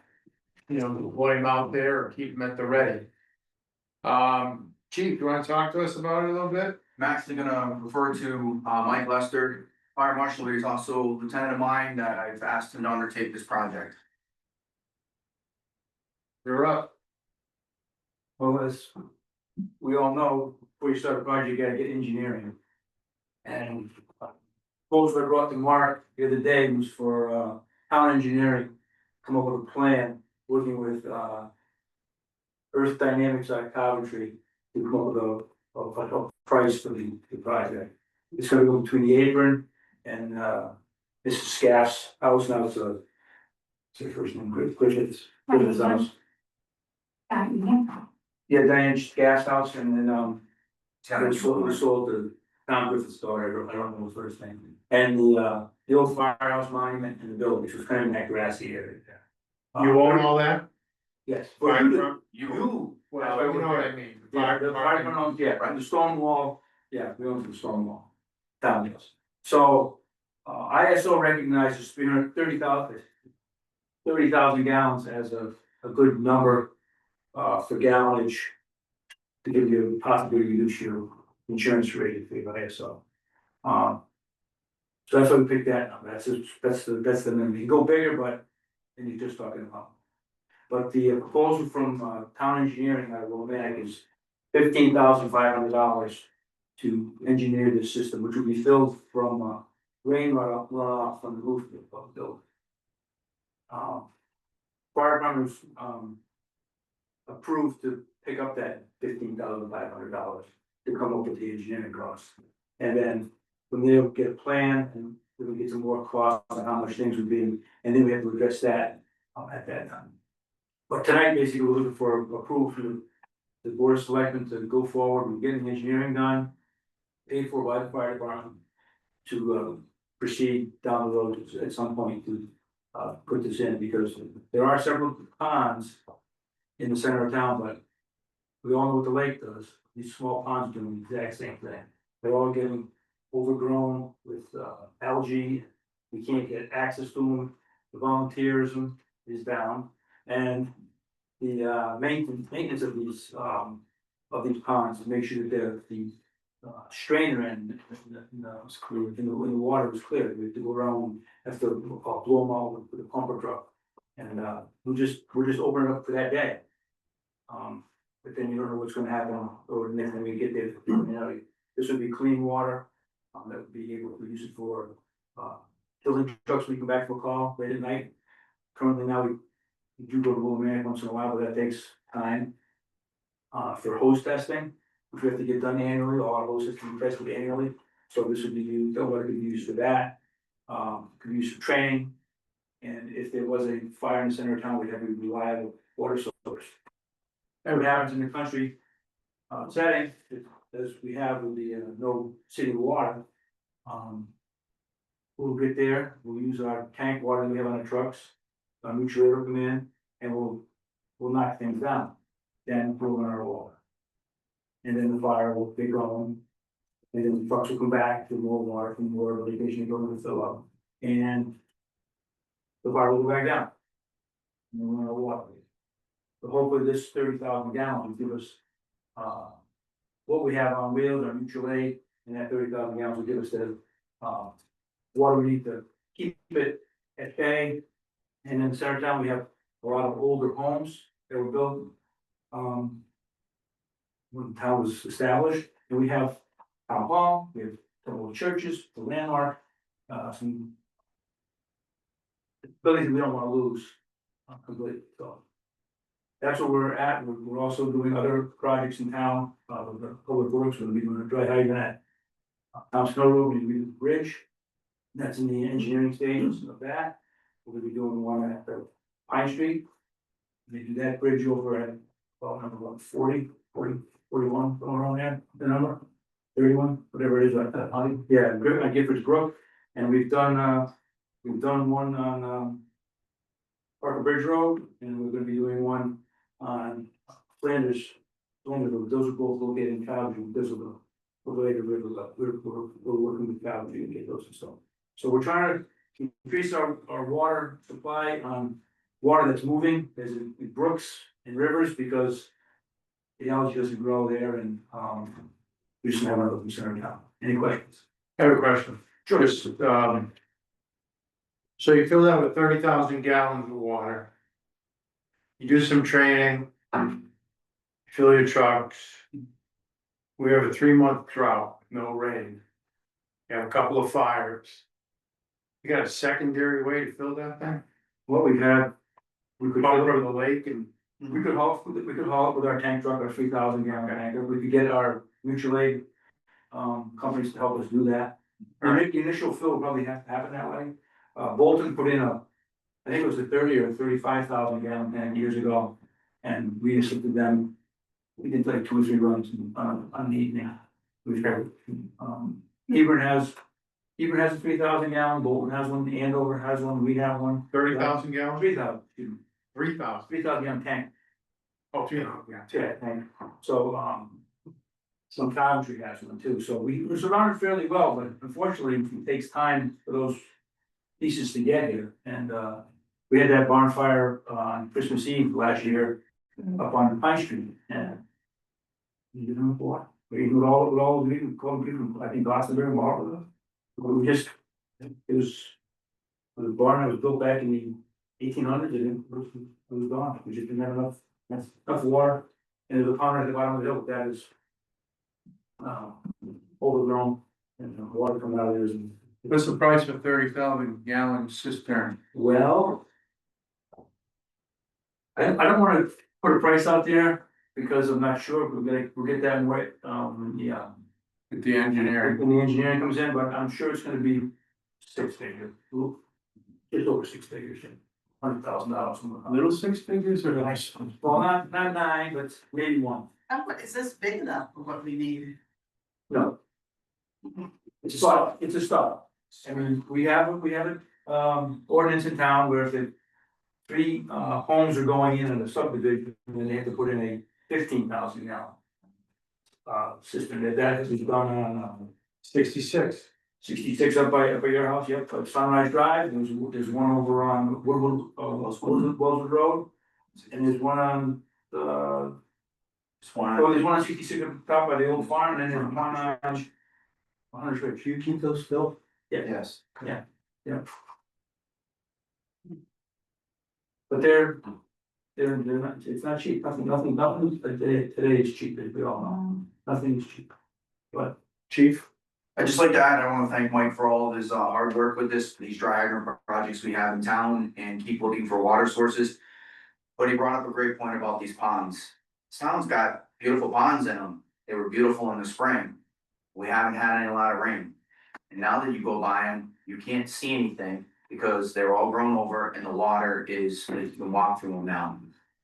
you know, deploy them out there or keep them at the ready. Chief, you wanna talk to us about it a little bit? I'm actually gonna refer to Mike Lester, fire marshal, he's also a lieutenant of mine that I've asked him to undertake this project. You're up. Well, as we all know, before you start a project, you gotta get engineering. And proposal I brought to Mark the other day was for town engineering, come up with a plan, working with Earth Dynamics out of Coventry to come up with a price for the project. It's gonna go between the apron and Mrs. Scaff's house, now it's a, what's her first name, Griffith's house. Yeah, Diane Gas House, and then, it was sold to Tom Griffith's daughter, I don't know his first name. And the old firehouse monument and the building, which was kind of in that grassy area there. You own all that? Yes. Fire You, department? you. Well, you know what I mean. Yeah, the fire department owns, yeah, and the stone wall, yeah, we own the stone wall. Town does. So, ISO recognizes 30,000 gallons as a good number for gallonage to give you possibly reduce your insurance rate for your ISO. So that's why we picked that number, that's the number, you can go bigger, but then you're just talking about. But the proposal from town engineering out of Lumac is $15,500 to engineer this system, which will be filled from, rain runoff from the roof of the building. Fire department was, approved to pick up that $15,500 to come up with the engineering costs. And then from there, we'll get a plan and we'll get some more costs on how much things would be, and then we have to address that at that time. But tonight, basically, we're looking for approval from the board of selectmen to go forward with getting the engineering done, paid for by the fire department, to proceed down the road at some point to put this in, because there are several ponds in the center of town, but we all know what the lake does. These small ponds do the exact same thing. They're all getting overgrown with algae. We can't get access to them. The volunteerism is down, and the maintenance of these ponds to make sure that the strainer end is clear, and the water is clear. We have to go around, have to blow them out with a pumper truck, and we're just opening up for that day. But then you don't know what's gonna happen over the next time we get there. You know, this would be clean water, that would be able to use it for, filling trucks, we come back for a call late at night. Currently now, we do go to Willimantic once in a while, but that takes time. For hose testing, which we have to get done annually, all our hoses can be tested annually, so this would be used, that would be used for that. Could be used for training, and if there was a fire in the center of town, we'd have a reliable water source. That what happens in the country setting, as we have with the no city water. We'll get there, we'll use our tank water that we have on the trucks, our mutual aid will come in, and we'll knock things down. Then we'll run our water. And then the fire will be going, and then the trucks will come back to more water from more location going to fill up, and the fire will go back down. And then we'll run our water. But hopefully this 30,000 gallons will give us, what we have on wheels, our mutual aid, and that 30,000 gallons will give us the, water we need to keep it at bay. And in the center of town, we have a lot of older homes that were built, when the town was established, and we have town hall, we have several churches, the landmark, some buildings that we don't wanna lose completely, so. That's where we're at. We're also doing other projects in town, with the public works, we're gonna be doing a dry hydrant at Town Snow Road, we're gonna do the bridge. That's in the engineering stages of that. We're gonna be doing one at the Pine Street. We do that bridge over at, well, number 140, 40, 41, somewhere around there, the number, 31, whatever it is, like that, yeah, Gifford's Brook, and we've done one on, Parker Bridge Road, and we're gonna be doing one on Flanders Road. Those are both located in Calgary, because of the related river, we're working with Calgary to get those installed. So we're trying to increase our water supply on water that's moving, there's in brooks and rivers, because the algae doesn't grow there, and we just have another concern now. Any questions? I have a question. Just, so you fill that with 30,000 gallons of water. You do some training, fill your trucks. We have a 3-month drought, no rain. You have a couple of fires. You got a secondary way to fill that thing? What we have, we could Pump over the lake and we could haul it with our tank truck, our 3,000 gallon tanker. We could get our mutual aid companies to help us do that. The initial fill will probably have to happen that way. Bolton put in I think it was a 30 or 35,000 gallon tank years ago, and we assisted them. We did like 2 or 3 runs on the evening. We've had, Hebron has a 3,000 gallon, Bolton has one, Andover has one, we have one. 30,000 gallons? 3,000, excuse me. 3,000. 3,000 gallon tank. Oh, yeah. Yeah, tank. So, some Coventry has one too, so we're surrounded fairly well, but unfortunately, it takes time for those pieces to get here, and, we had that barn fire on Christmas Eve last year up on Pine Street, and you didn't know what, we do it all, we call people, I think Glastonbury, Marlboro. We just, it was a barn that was built back in the 1800s, and it was gone, we just didn't have enough water. And there's a pond at the bottom of the hill that is overgrown, and the water coming out of there is. What's the price for 30,000 gallon cistern? Well. I don't wanna put a price out there, because I'm not sure if we'll get that right, yeah. With the engineering, When the engineering comes in, but I'm sure it's gonna be 6 figure, just over 6 figures, $100,000. little six figures or nice? Well, not 9, but maybe 1. Is this big enough for what we need? No. It's a start, it's a start. I mean, we have an, ordinance in town where if the 3 homes are going in a subdivision, then they have to put in a 15,000 gallon. System that has been done on, 66. 66 up by your house, yep, up Sunrise Drive, there's one over on Woodwood Road. And there's one on, there's one on 66 up top by the old farm, and then there's one on. 100, you keep those still? Yeah. Yes. Yeah. But they're not, it's not cheap, nothing, today is cheap, as we all know, nothing is cheap. But, Chief? I'd just like to add, I wanna thank Mike for all of his hard work with these dry hydrant projects we have in town and keep looking for water sources. But he brought up a great point about these ponds. This town's got beautiful ponds in them. They were beautiful in the spring. We haven't had a lot of rain. And now that you go by them, you can't see anything because they're all grown over and the water is, you can walk through them now.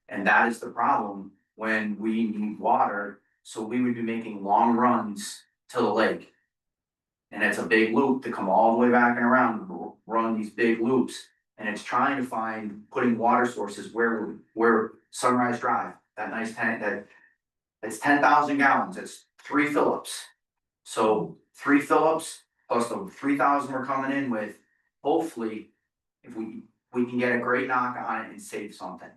And that is the problem when we need water, so we would be making long runs to the lake. And it's a big loop to come all the way back and around, run these big loops. And it's trying to find, putting water sources where Sunrise Drive, that nice tank, it's 10,000 gallons, it's 3 Phillips. So 3 Phillips plus the 3,000 we're coming in with, hopefully, if we can get a great knock on it and save something.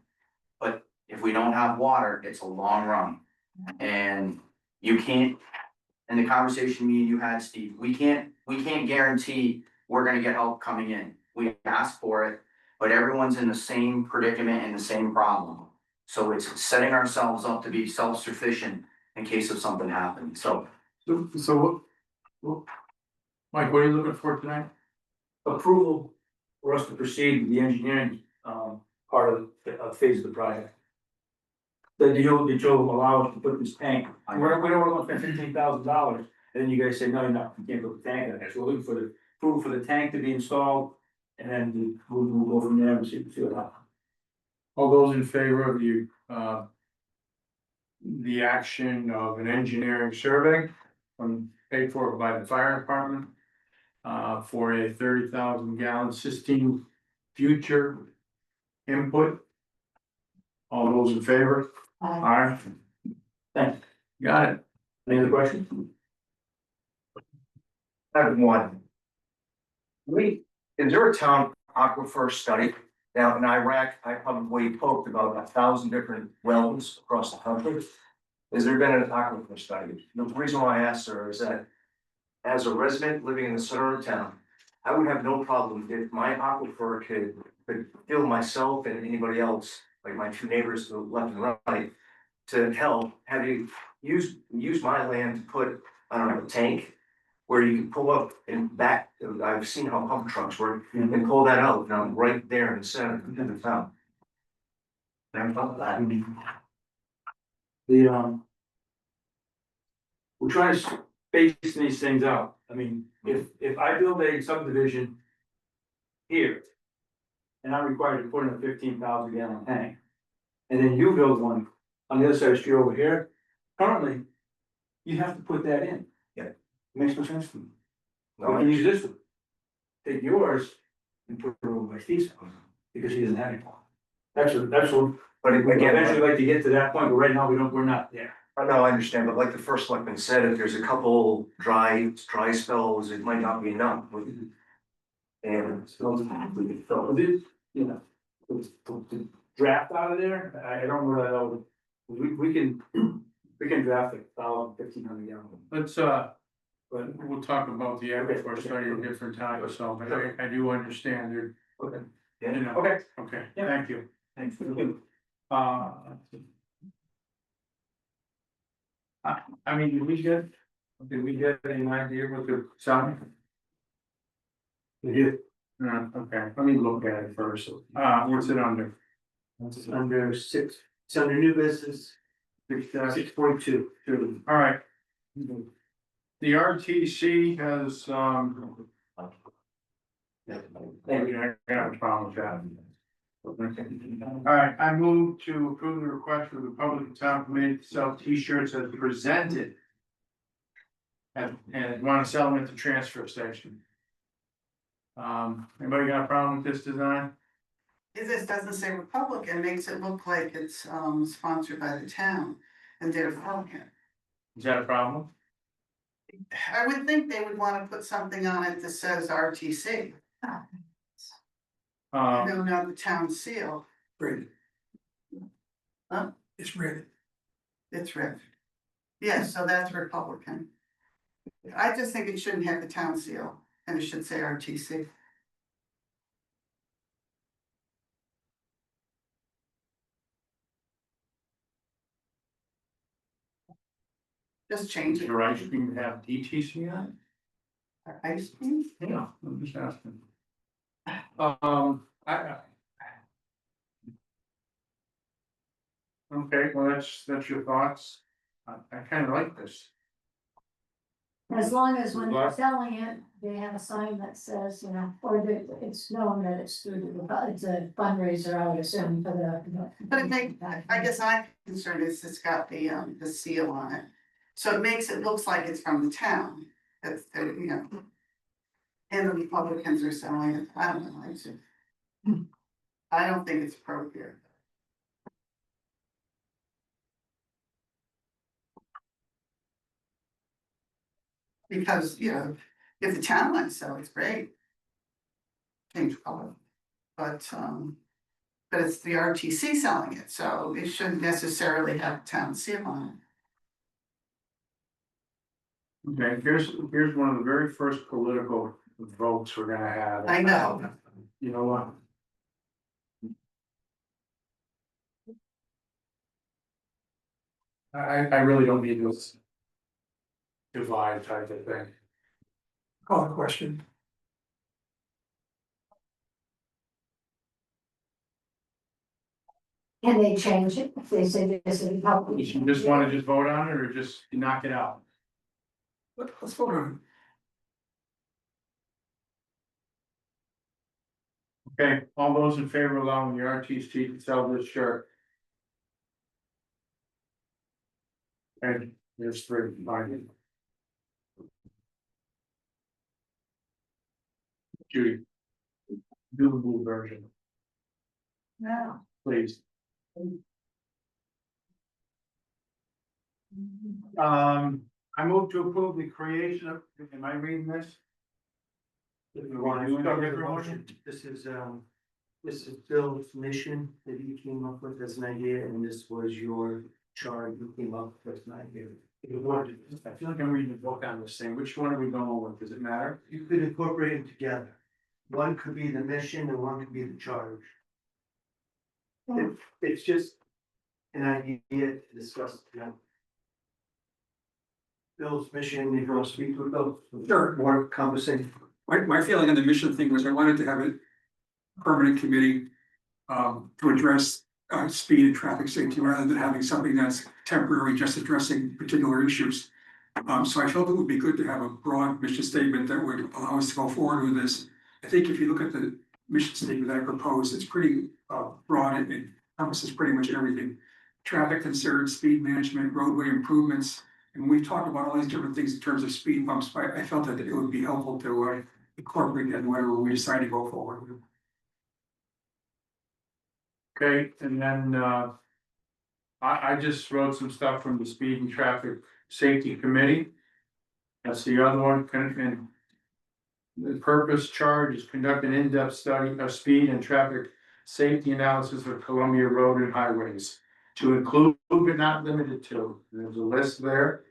But if we don't have water, it's a long run. And you can't, in the conversation me and you had, Steve, we can't guarantee we're gonna get help coming in. We ask for it, but everyone's in the same predicament and the same problem. So it's setting ourselves up to be self-sufficient in case of something happening, so. So Mike, what are you looking for tonight? approval for us to proceed with the engineering, part of the phase of the project. That you'll allow us to put this tank, we don't want to spend $15,000, and then you guys say, no, you're not, you can't put the tank in there, so we're looking for the approval for the tank to be installed. And then we'll go from there and see what happens. All those in favor of the action of an engineering survey paid for by the fire department for a 30,000 gallon cistern future input? All those in favor? Aye. Thanks. Got it. Any other questions? I have one. Is there a town aquifer study? Now, in Iraq, I probably poked about 1,000 different wells across the country. Has there been an aquifer study? The reason why I asked her is that as a resident living in the center of town, I would have no problem if my aquifer could fill myself and anybody else, like my 2 neighbors to the left and right, to help have you use my land to put, I don't know, a tank where you can pull up and back. I've seen how pump trucks work, and pull that out, now right there in the center of the town. Never thought of that. We're trying to space these things out. I mean, if I build a subdivision here, and I'm required to put in a 15,000 gallon tank, and then you build one on the other side of the street over here, currently, you have to put that in. Yeah. Makes no sense to me. No, We I can use this one. Take yours and put it over by Steve's house, because he doesn't have any. That's what, But we again, eventually like to get to that point, but right now we're not there. I know, I understand, but like the first selectman said, if there's a couple dry spells, it might not be enough. And You know, the draft out of there, I don't really know, we can draft 1,000, 1,500 gallons. Let's but we'll talk about the aquifer study at a different time, so, but I do understand there. Okay. You know, Okay. okay, Yeah. thank you. Thanks. I mean, did we get Did we get any idea what the sound? We do. Okay, let me look at it first. What's it under? It's under six, it's under new business, 6.2. All right. The RTC has, I got a problem with that. All right, I move to approve the request for the public and town committee to sell T-shirts as presented. And want to sell them at the transfer station. Anybody got a problem with this design? This doesn't say Republican, makes it look like it's sponsored by the town and they're Republican. Is that a problem? I would think they would wanna put something on it that says RTC. No, not the town seal, Red. Huh? It's red. it's red. Yes, so that's Republican. I just think it shouldn't have the town seal and it should say RTC. Just change it. Your ice cream have DTC on Ice cream? it? Yeah, I'm just asking. Okay, well, that's your thoughts. I kind of like this. As long as when they're What? selling it, they have a sign that says, you know, or that it's known that it's through it's a fundraiser, I would assume, for the. But it make, I guess I'm concerned is it's got the seal on it. So it makes it looks like it's from the town, that's, you know. And the Republicans are selling it, I don't know, I don't think it's appropriate. Because, you know, if the town wants to sell, it's great. Change color, but it's the RTC selling it, so it shouldn't necessarily have town seal on it. Okay, here's one of the very first political votes we're gonna have. I know. You know what? I really don't need this divide type of thing. Call the question. Can they change it if they say this is Republican? You just wanna just vote on it or just knock it out? Let's vote on Okay, all those in favor of allowing the RTC to sell this shirt? And there's three, fine. Judy. Do the blue version, No. please. I move to approve the creation of, am I reading this? If you want to start with the motion, this is Phil's mission that he came up with as an idea, and this was your charge you came up with as an idea. If you wanted, I feel like I'm reading a book on this thing, which one are we going with, does it matter? you could incorporate them together. One could be the mission and one could be the charge. It's just an idea to discuss, you know. Phil's mission, if you want to speak with Phil. Sure. More conversation. My feeling on the mission thing was I wanted to have a permanent committee to address speed and traffic safety rather than having something that's temporary, just addressing particular issues. So I felt it would be good to have a broad mission statement that would allow us to go forward with this. I think if you look at the mission statement that I proposed, it's pretty broad and it encompasses pretty much everything. Traffic concerns, speed management, roadway improvements, and we've talked about all these different things in terms of speed bumps, but I felt that it would be helpful to incorporate that in whatever we decide to go forward with. Okay, and then, I just wrote some stuff from the Speed and Traffic Safety Committee. That's the other one, and the purpose charge is conduct an in-depth study of speed and traffic safety analysis of Columbia Road and highways. To include but not limited to, there's a list there.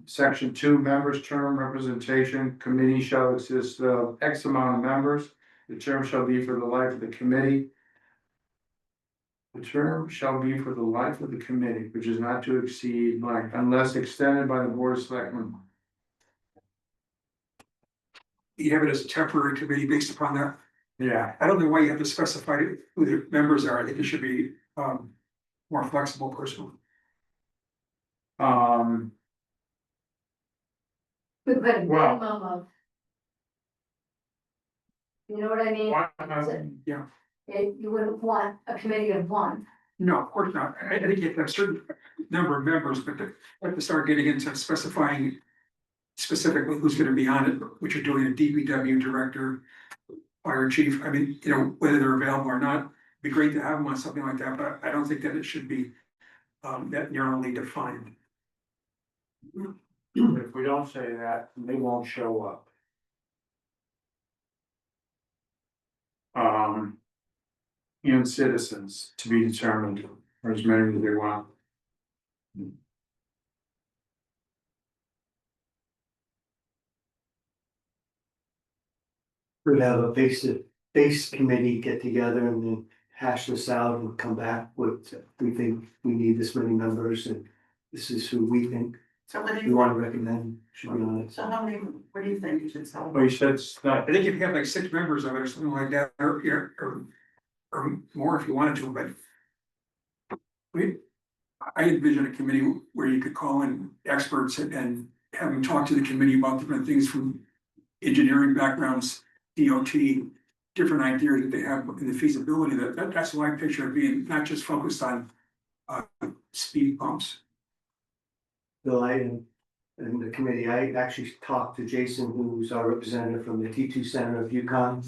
Section 2, members term representation, committee shall exist of X amount of members. The term shall be for the life of the committee. The term shall be for the life of the committee, which is not to exceed blank, unless extended by the board of selectmen. You have it as a temporary committee based upon that. Yeah, I don't know why you have to specify who the members are. I think it should be more flexible personally. We put a Wow. minimum of. You know what I mean? Yeah. You wouldn't want a committee of one. No, of course not. I think you have to have a certain number of members, but to start getting into specifying specifically who's gonna be on it, which you're doing a DPW director, fire chief, I mean, you know, whether they're available or not, it'd be great to have them on something like that, but I don't think that it should be that narrowly defined. if we don't say that, they won't show up. And citizens to be determined, or as many as they want. We'd have a base committee get together and then hash this out and come back with, we think we need this many members and this is who we think So what do we you, want to recommend, should be on it. so how many, what do you think you should sell? Well, you said it's not, I think if you have like 6 members of it or something like that, or more if you wanted to, but. I envision a committee where you could call in experts and have them talk to the committee about different things from engineering backgrounds, DOT, different ideas that they have in the feasibility, that's why I picture it being not just focused on speed bumps. Bill, in the committee, I actually talked to Jason, who's our representative from the T2 Center of Yukon.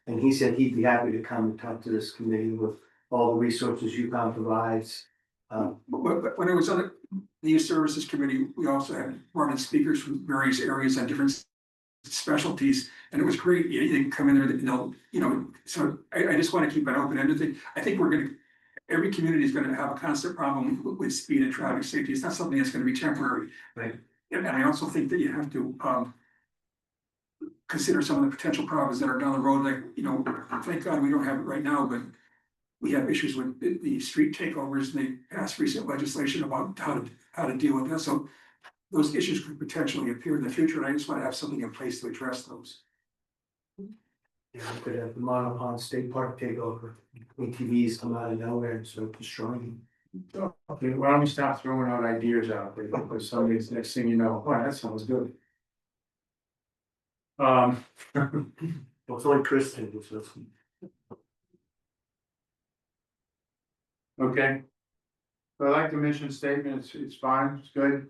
And he said he'd be happy to come and talk to this committee with all the resources Yukon provides. But when I was on the youth services committee, we also had brought in speakers from various areas and different specialties, and it was great. You can come in there, and they'll, you know, so I just want to keep an open-ended thing. I think every community is gonna have a constant problem with speed and traffic safety. It's not something that's gonna be temporary. Right. And I also think that you have to consider some of the potential problems that are down the road, like, you know, thank God we don't have it right now, but we have issues with the street takeovers, and they passed recent legislation about how to deal with that, so those issues could potentially appear in the future, and I just want to have something in place to address those. Yeah, we could have the Monopond State Park takeover, ATVs come out of nowhere and start destroying. okay, why don't we stop throwing out ideas out there, because somebody's next thing you know, wow, that sounds good. Well, it's only Kristen who's listening. Okay. So I like the mission statement, it's fine, it's good.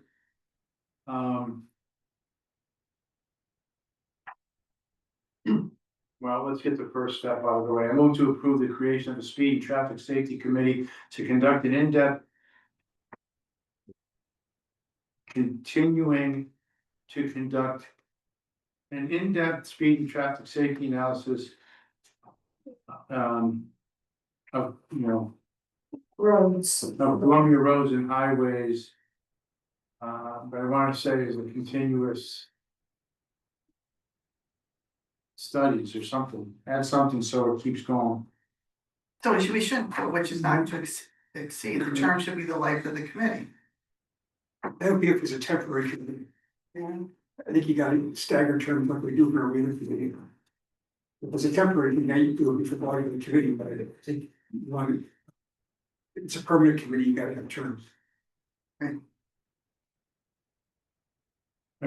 Well, let's get the first step out of the way. I move to approve the creation of a speed and traffic safety committee to conduct an in-depth. Continuing to conduct an in-depth speed and traffic safety analysis. Of, you know, Roads. of Columbia roads and highways. But I want to say is a continuous. Studies or something, add something so it keeps going. So we shouldn't put which is not to exceed, the term should be the life of the committee. That would be if it's a temporary committee. Yeah. I think you got to stagger terms like we do for a regular committee. If it's a temporary, now you do it for the body of the committee, but I think you want it. It's a permanent committee, you gotta have terms.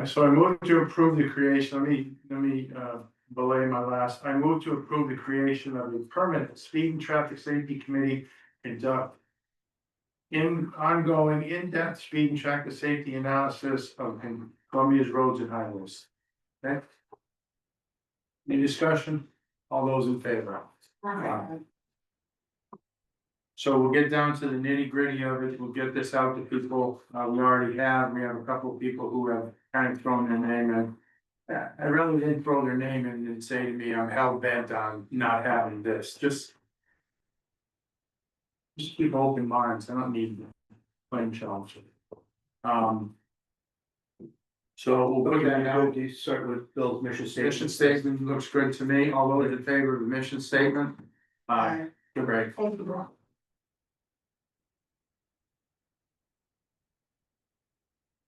So I move to approve the creation, let me belay my last, I move to approve the creation of a permanent speed and traffic safety committee. Conduct ongoing in-depth speed and traffic safety analysis of Columbia's roads and highways. Okay? Any discussion? All those in favor? Aye. So we'll get down to the nitty gritty of it, we'll get this out to people, we already have, we have a couple of people who have kind of thrown their name in. I really didn't throw their name in and say to me, I'm hell bent on not having this, just keep open minds, I don't need plain challenge. So we'll put that out. You start with Bill's mission statement. Mission statement looks good to me, all those in favor of the mission statement? Aye. Great. Thank you.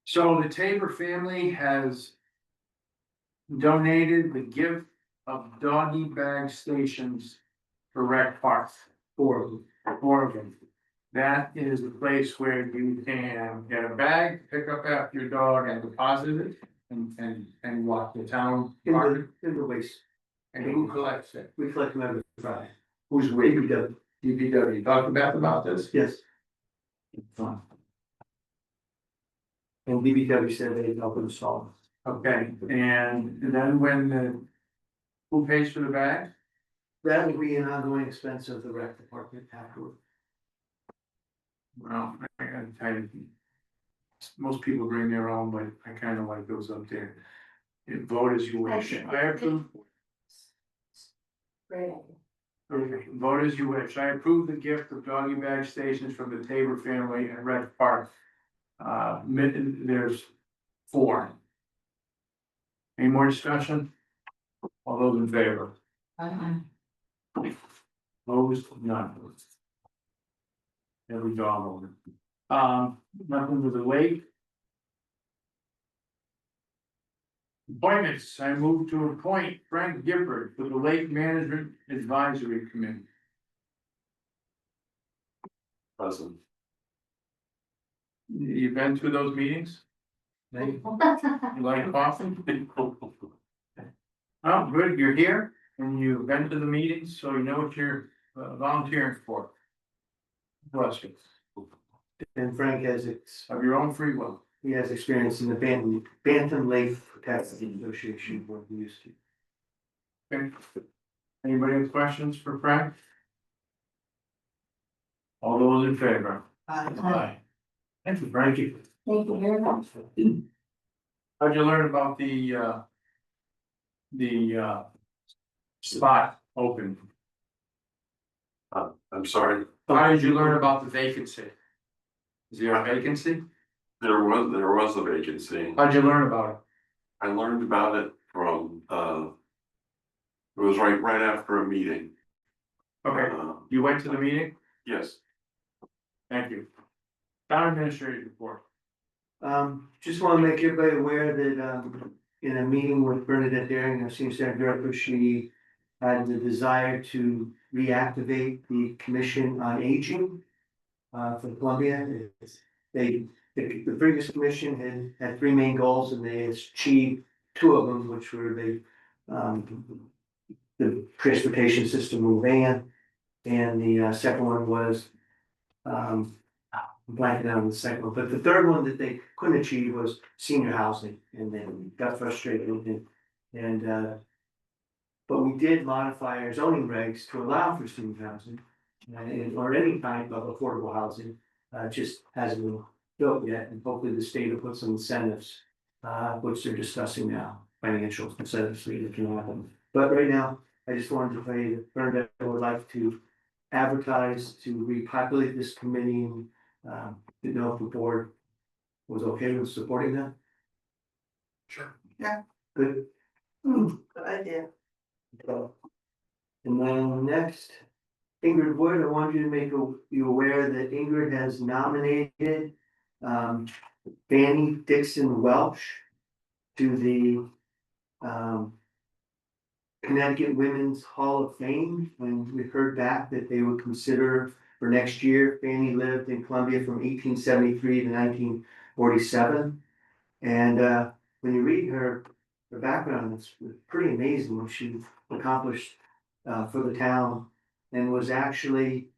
So the Tabor family has donated the gift of doggy bag stations for rec parks. Four of them. That is the place where you can get a bag, pick up after your dog and deposit it and walk the town park. In the waste, And who collects it? we collect them every Friday. Who's we? DPW. DPW. Talk to Beth about this? Yes, and DPW said they'd help install Okay, and then who pays for the bag? them. That will be an ongoing expense of the rec department afterward. Well, I gotta tell you. Most people bring their own, but I kinda like those up there. You vote as you wish. I approve. Great. Okay, vote as you wish. I approve the gift of doggy bag stations from the Tabor family at Red Park. There's 4. Any more discussion? All those in favor? Opposed? None. Every dog owner. Nothing with the lake. Appointments, I move to appoint Frank Gifford to the Lake Management Advisory Committee. Present. You've been through those meetings? You like coffee? Oh, good, you're here and you've been to the meetings, so you know what you're volunteering for. Bless you. And Frank has, Of your own free will. he has experience in the Bantam Lake Protection Association where he used to. Okay. Anybody have questions for Frank? All those in favor? Aye. Thank you, Frankie. Thank you very much. How'd you learn about the spot open? I'm sorry, How did you learn about the vacancy? Is there a vacancy? there was a vacancy. How'd you learn about it? I learned about it from, it was right after a meeting. Okay, you went to the meeting? Yes, Thank you. Town administrator report. Just wanna make everybody aware that, in a meeting with Bernadette Daring, our senior center director, she had the desire to reactivate the Commission on Aging. For Columbia, the previous commission had 3 main goals and they achieved 2 of them, which were the transportation system in van. And the second one was, I'm blanking out on the second one, but the third one that they couldn't achieve was senior housing, and then got frustrated but we did modify our zoning regs to allow for senior housing, or any type of affordable housing, just hasn't been built yet, and hopefully the state will put some incentives, which they're discussing now, financial incentives so that can happen. But right now, I just wanted to say that Bernadette would like to advertise to repopulate this committee and didn't know if the board was okay with supporting that. sure. Good. Good idea. So, and then next, Ingrid Wood, I wanted you to make you aware that Ingrid has nominated Fanny Dixon Welch to the Connecticut Women's Hall of Fame, and we heard back that they would consider for next year. Fanny lived in Columbia from 1873 to 1947, and when you read her background, it's pretty amazing what she accomplished for the town, and was actually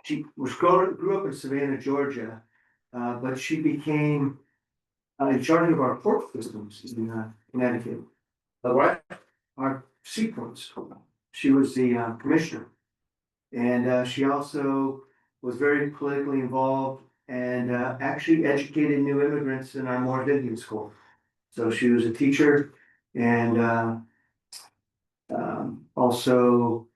she grew up in Savannah, Georgia, but she became in charge of our port systems in Connecticut. What? Our seaports. She was the commissioner. And she also was very politically involved and actually educated new immigrants in our Moore Indian School. So she was a teacher and also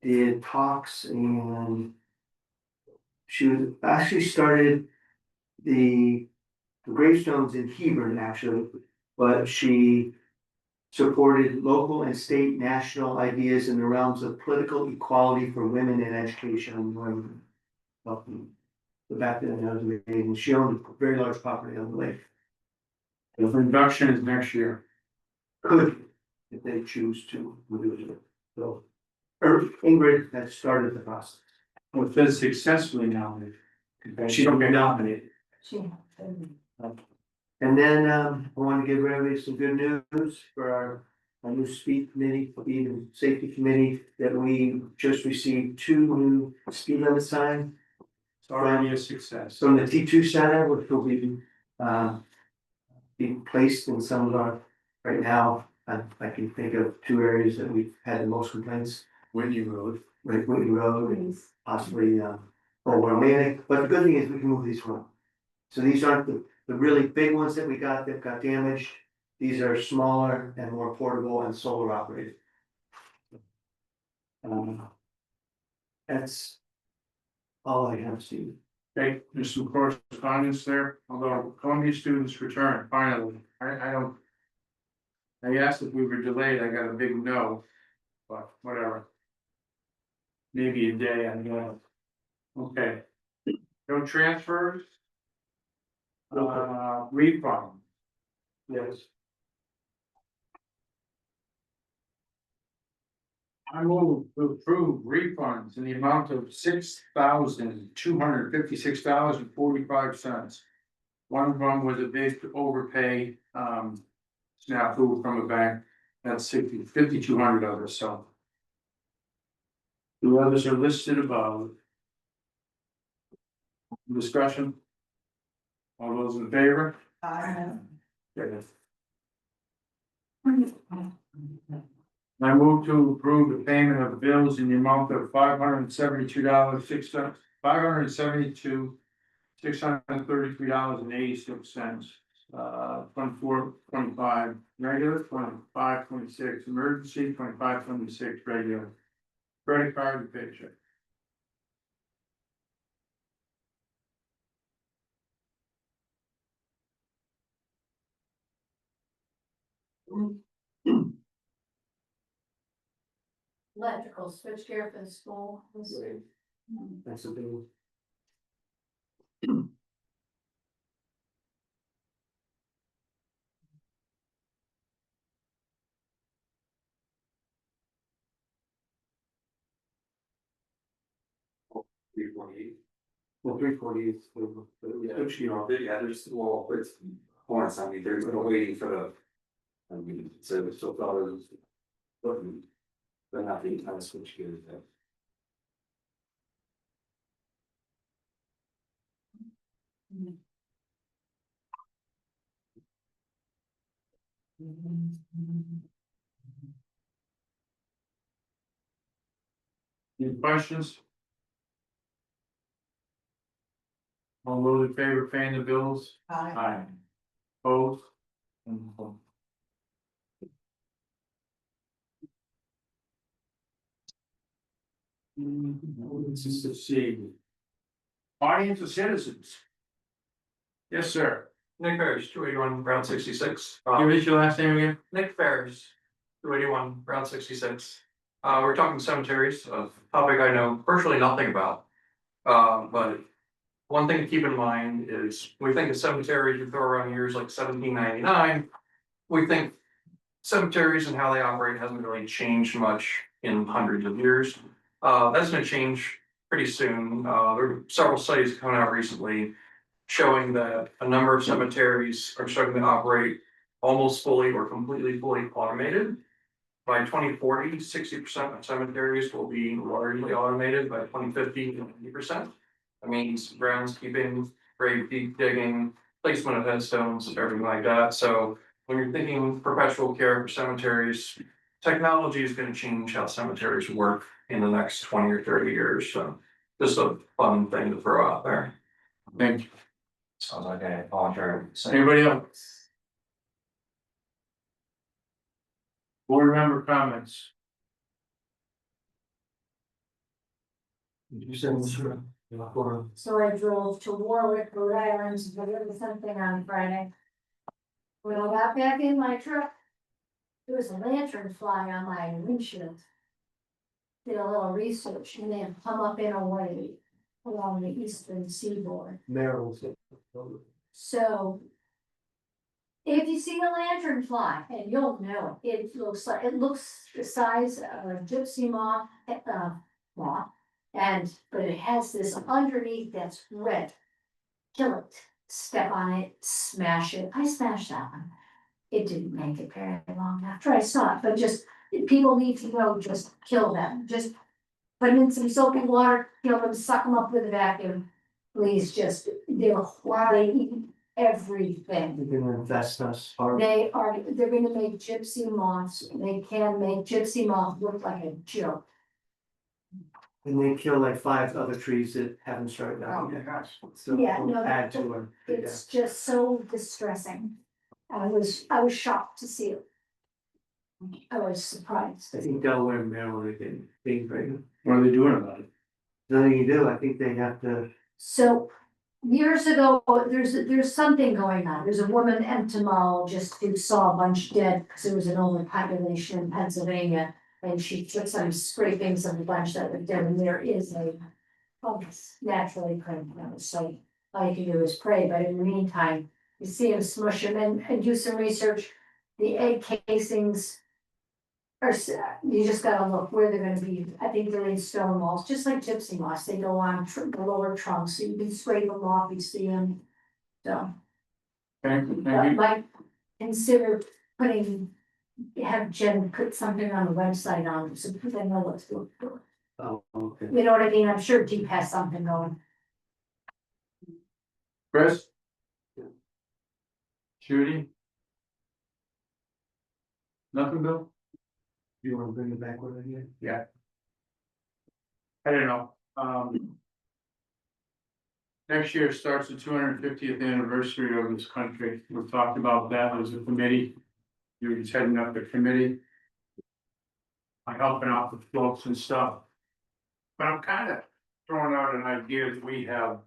did talks, and she was actually started the gravestones in Hebron actually, but she supported local and state national ideas in the realms of political equality for women and education in New England. up in the back of the house, and she owned a very large property on the lake. The production is next year. Could, if they choose to, do it. So, Ingrid has started the process. Well, if it's successfully nominated. She's been nominated. She. And then, I want to give everybody some good news for our new speed committee, speed and safety committee, that we just received 2 new speed limit signs It's already a success. from the T2 Center, which will be placed in some of our, right now, I can think of 2 areas that we've had the most complaints. Whitney Road. Like Whitney Road and possibly, over Atlantic, but the good thing is we can move these around. So these aren't the really big ones that we got that got damaged. These are smaller and more portable and solar operated. That's all I have, Steve. Okay, there's some correspondence there, although Columbia students return finally, I don't. I asked if we were delayed, I got a big no, but whatever. Maybe a day, I don't know. Okay. No transfers? Refund. Yes. I move to approve refunds in the amount of $6,256.45. One of them was a big overpay, snafu from a bank, that's 5,200 of it, so. The others are listed above. Discussion? All those in favor? Okay. I move to approve the payment of bills in the amount of $572, $633.86. 24, 25 regular, 25, 26 emergency, 25, 26 regular. Credit card and paycheck. Electrical switchgear for the school. That's a big one. Well, 340 is there's, well, it's, once, I mean, there's no waiting for the. I mean, so it's still dollars. But not the entire switch gears there. Any questions? All those in favor of paying the bills? Aye. Opposed? Let's see. Audience of citizens. Yes, sir. Nick Ferris, 281 Route 66. Give us your last name again. Nick Ferris, 281 Route 66. We're talking cemeteries, a topic I know virtually nothing about. But one thing to keep in mind is we think of cemeteries, we throw around years like 1799. We think cemeteries and how they operate hasn't really changed much in hundreds of years. That's gonna change pretty soon. There are several studies coming out recently showing that a number of cemeteries are starting to operate almost fully or completely fully automated. By 2040, 60% of cemeteries will be largely automated. By 2050, 90%. That means groundskeeping, grave deep digging, placement of headstones, everything like that. So when you're thinking perpetual care for cemeteries, technology is going to change how cemeteries work in the next 20 or 30 years. So just a fun thing to throw out there. Thank you. Sounds like a voluntary. Anybody else? Board member comments. You said, So I drove to Warwick, Rhode Island to deliver something on Friday. When I got back in my truck, there was a lantern fly on my windshield. Did a little research and then come up in a way. along the eastern seaboard. Merrill's. So if you see a lantern fly, and you'll know it, it looks the size of a gypsy moth, but it has this underneath that's red. Kill it, step on it, smash it. I smashed that one. It didn't make it very long after I saw it, but just, people need to know, just kill them, just put them in some soapy water, kill them, suck them up with a vacuum. Please just, they eat everything. They're gonna invest us. Or They're gonna make gypsy moths, they can make gypsy moth look like a joke. and they kill like 5 other trees that haven't started Oh out my yet. gosh. So Yeah, we'll no, add to our. It's just so distressing. I was shocked to see it. I was surprised. I think Delaware and Maryland are getting big right now. What are they doing about it? Nothing you do, I think they have to, So years ago, there's something going on. There's a woman entomologist who saw a bunch dead because there was an overpopulation in Pennsylvania. And she took some scrapings of the bunch that were dead, and there is a fungus naturally occurring. So all you can do is pray, but in the meantime, you see them smush them and do some research. The egg casings are, you just gotta look where they're gonna be. I think they're in stone walls, just like gypsy moths. They go on the lower trunks, so you can scrape them off, you see them. So, Thank you, but thank you. might consider have Jen put something on the website on, so people know what's going on. oh, okay. You know what I mean? I'm sure Deep has something going. Chris? Judy? Nothing, Bill? You wanna bring it back with it here? Yeah. I don't know, next year starts the 250th anniversary of this country. We've talked about that as a committee. You're just heading up the committee. I'm helping out with floats and stuff. But I'm kind of throwing out an idea that we have.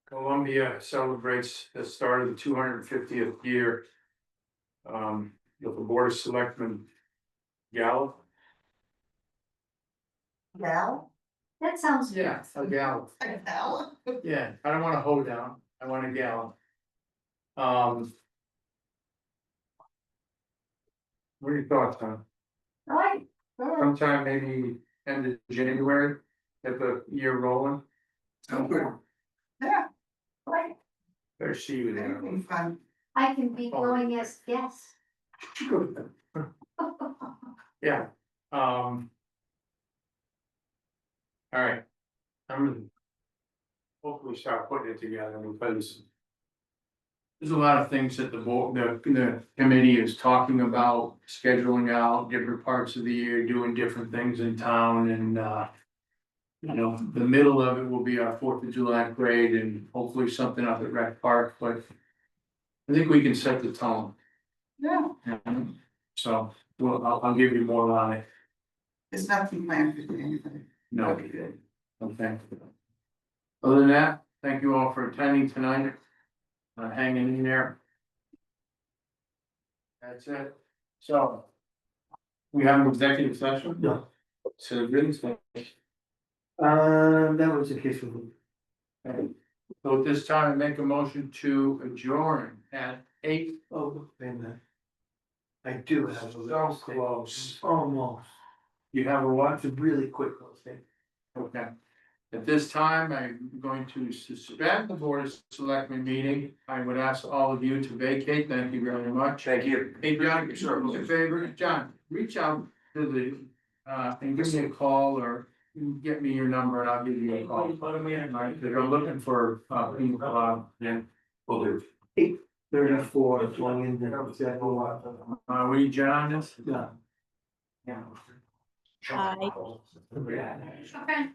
Columbia celebrates the start of the 250th year. With the Board of Selectmen gala. Gal? That sounds. Yeah, a gala. A gal? Yeah, I don't want a hoedown, I want a gala. What are your thoughts, Tom? All right. Sometime maybe end of January, get the year rolling. Sounds good. Yeah, Right. Better see you there. that'd be fun. I can be going as guest. Yeah, all right. I'm gonna hopefully start putting it together because there's a lot of things that the board, the committee is talking about, scheduling out different parts of the year, doing different things in town and, you know, the middle of it will be our 4th of July parade and hopefully something up at Rec Park, but I think we can set the tone. Yeah, So, well, I'll give you more on it. there's nothing planned for anything. No. Okay. Other than that, thank you all for attending tonight. Hanging in there. That's it. So. We have an executive session? No. So really, That was the case with me. so at this time, I make a motion to adjourn at 8. Oh, wait a minute. I do have a So little. close. Almost. You have a what? It's a really quick little thing. Okay. At this time, I'm going to suspend the Board of Selectmen meeting. I would ask all of you to vacate. Thank you very much. Thank you. Hey, John, sure, do me a favor, John, reach out to and give me a call or get me your number and I'll give you a call. Right, they're looking for, people, yeah, Will do. 34 going into exactly what. we John is? Yeah. Yeah. Okay.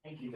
Thank you.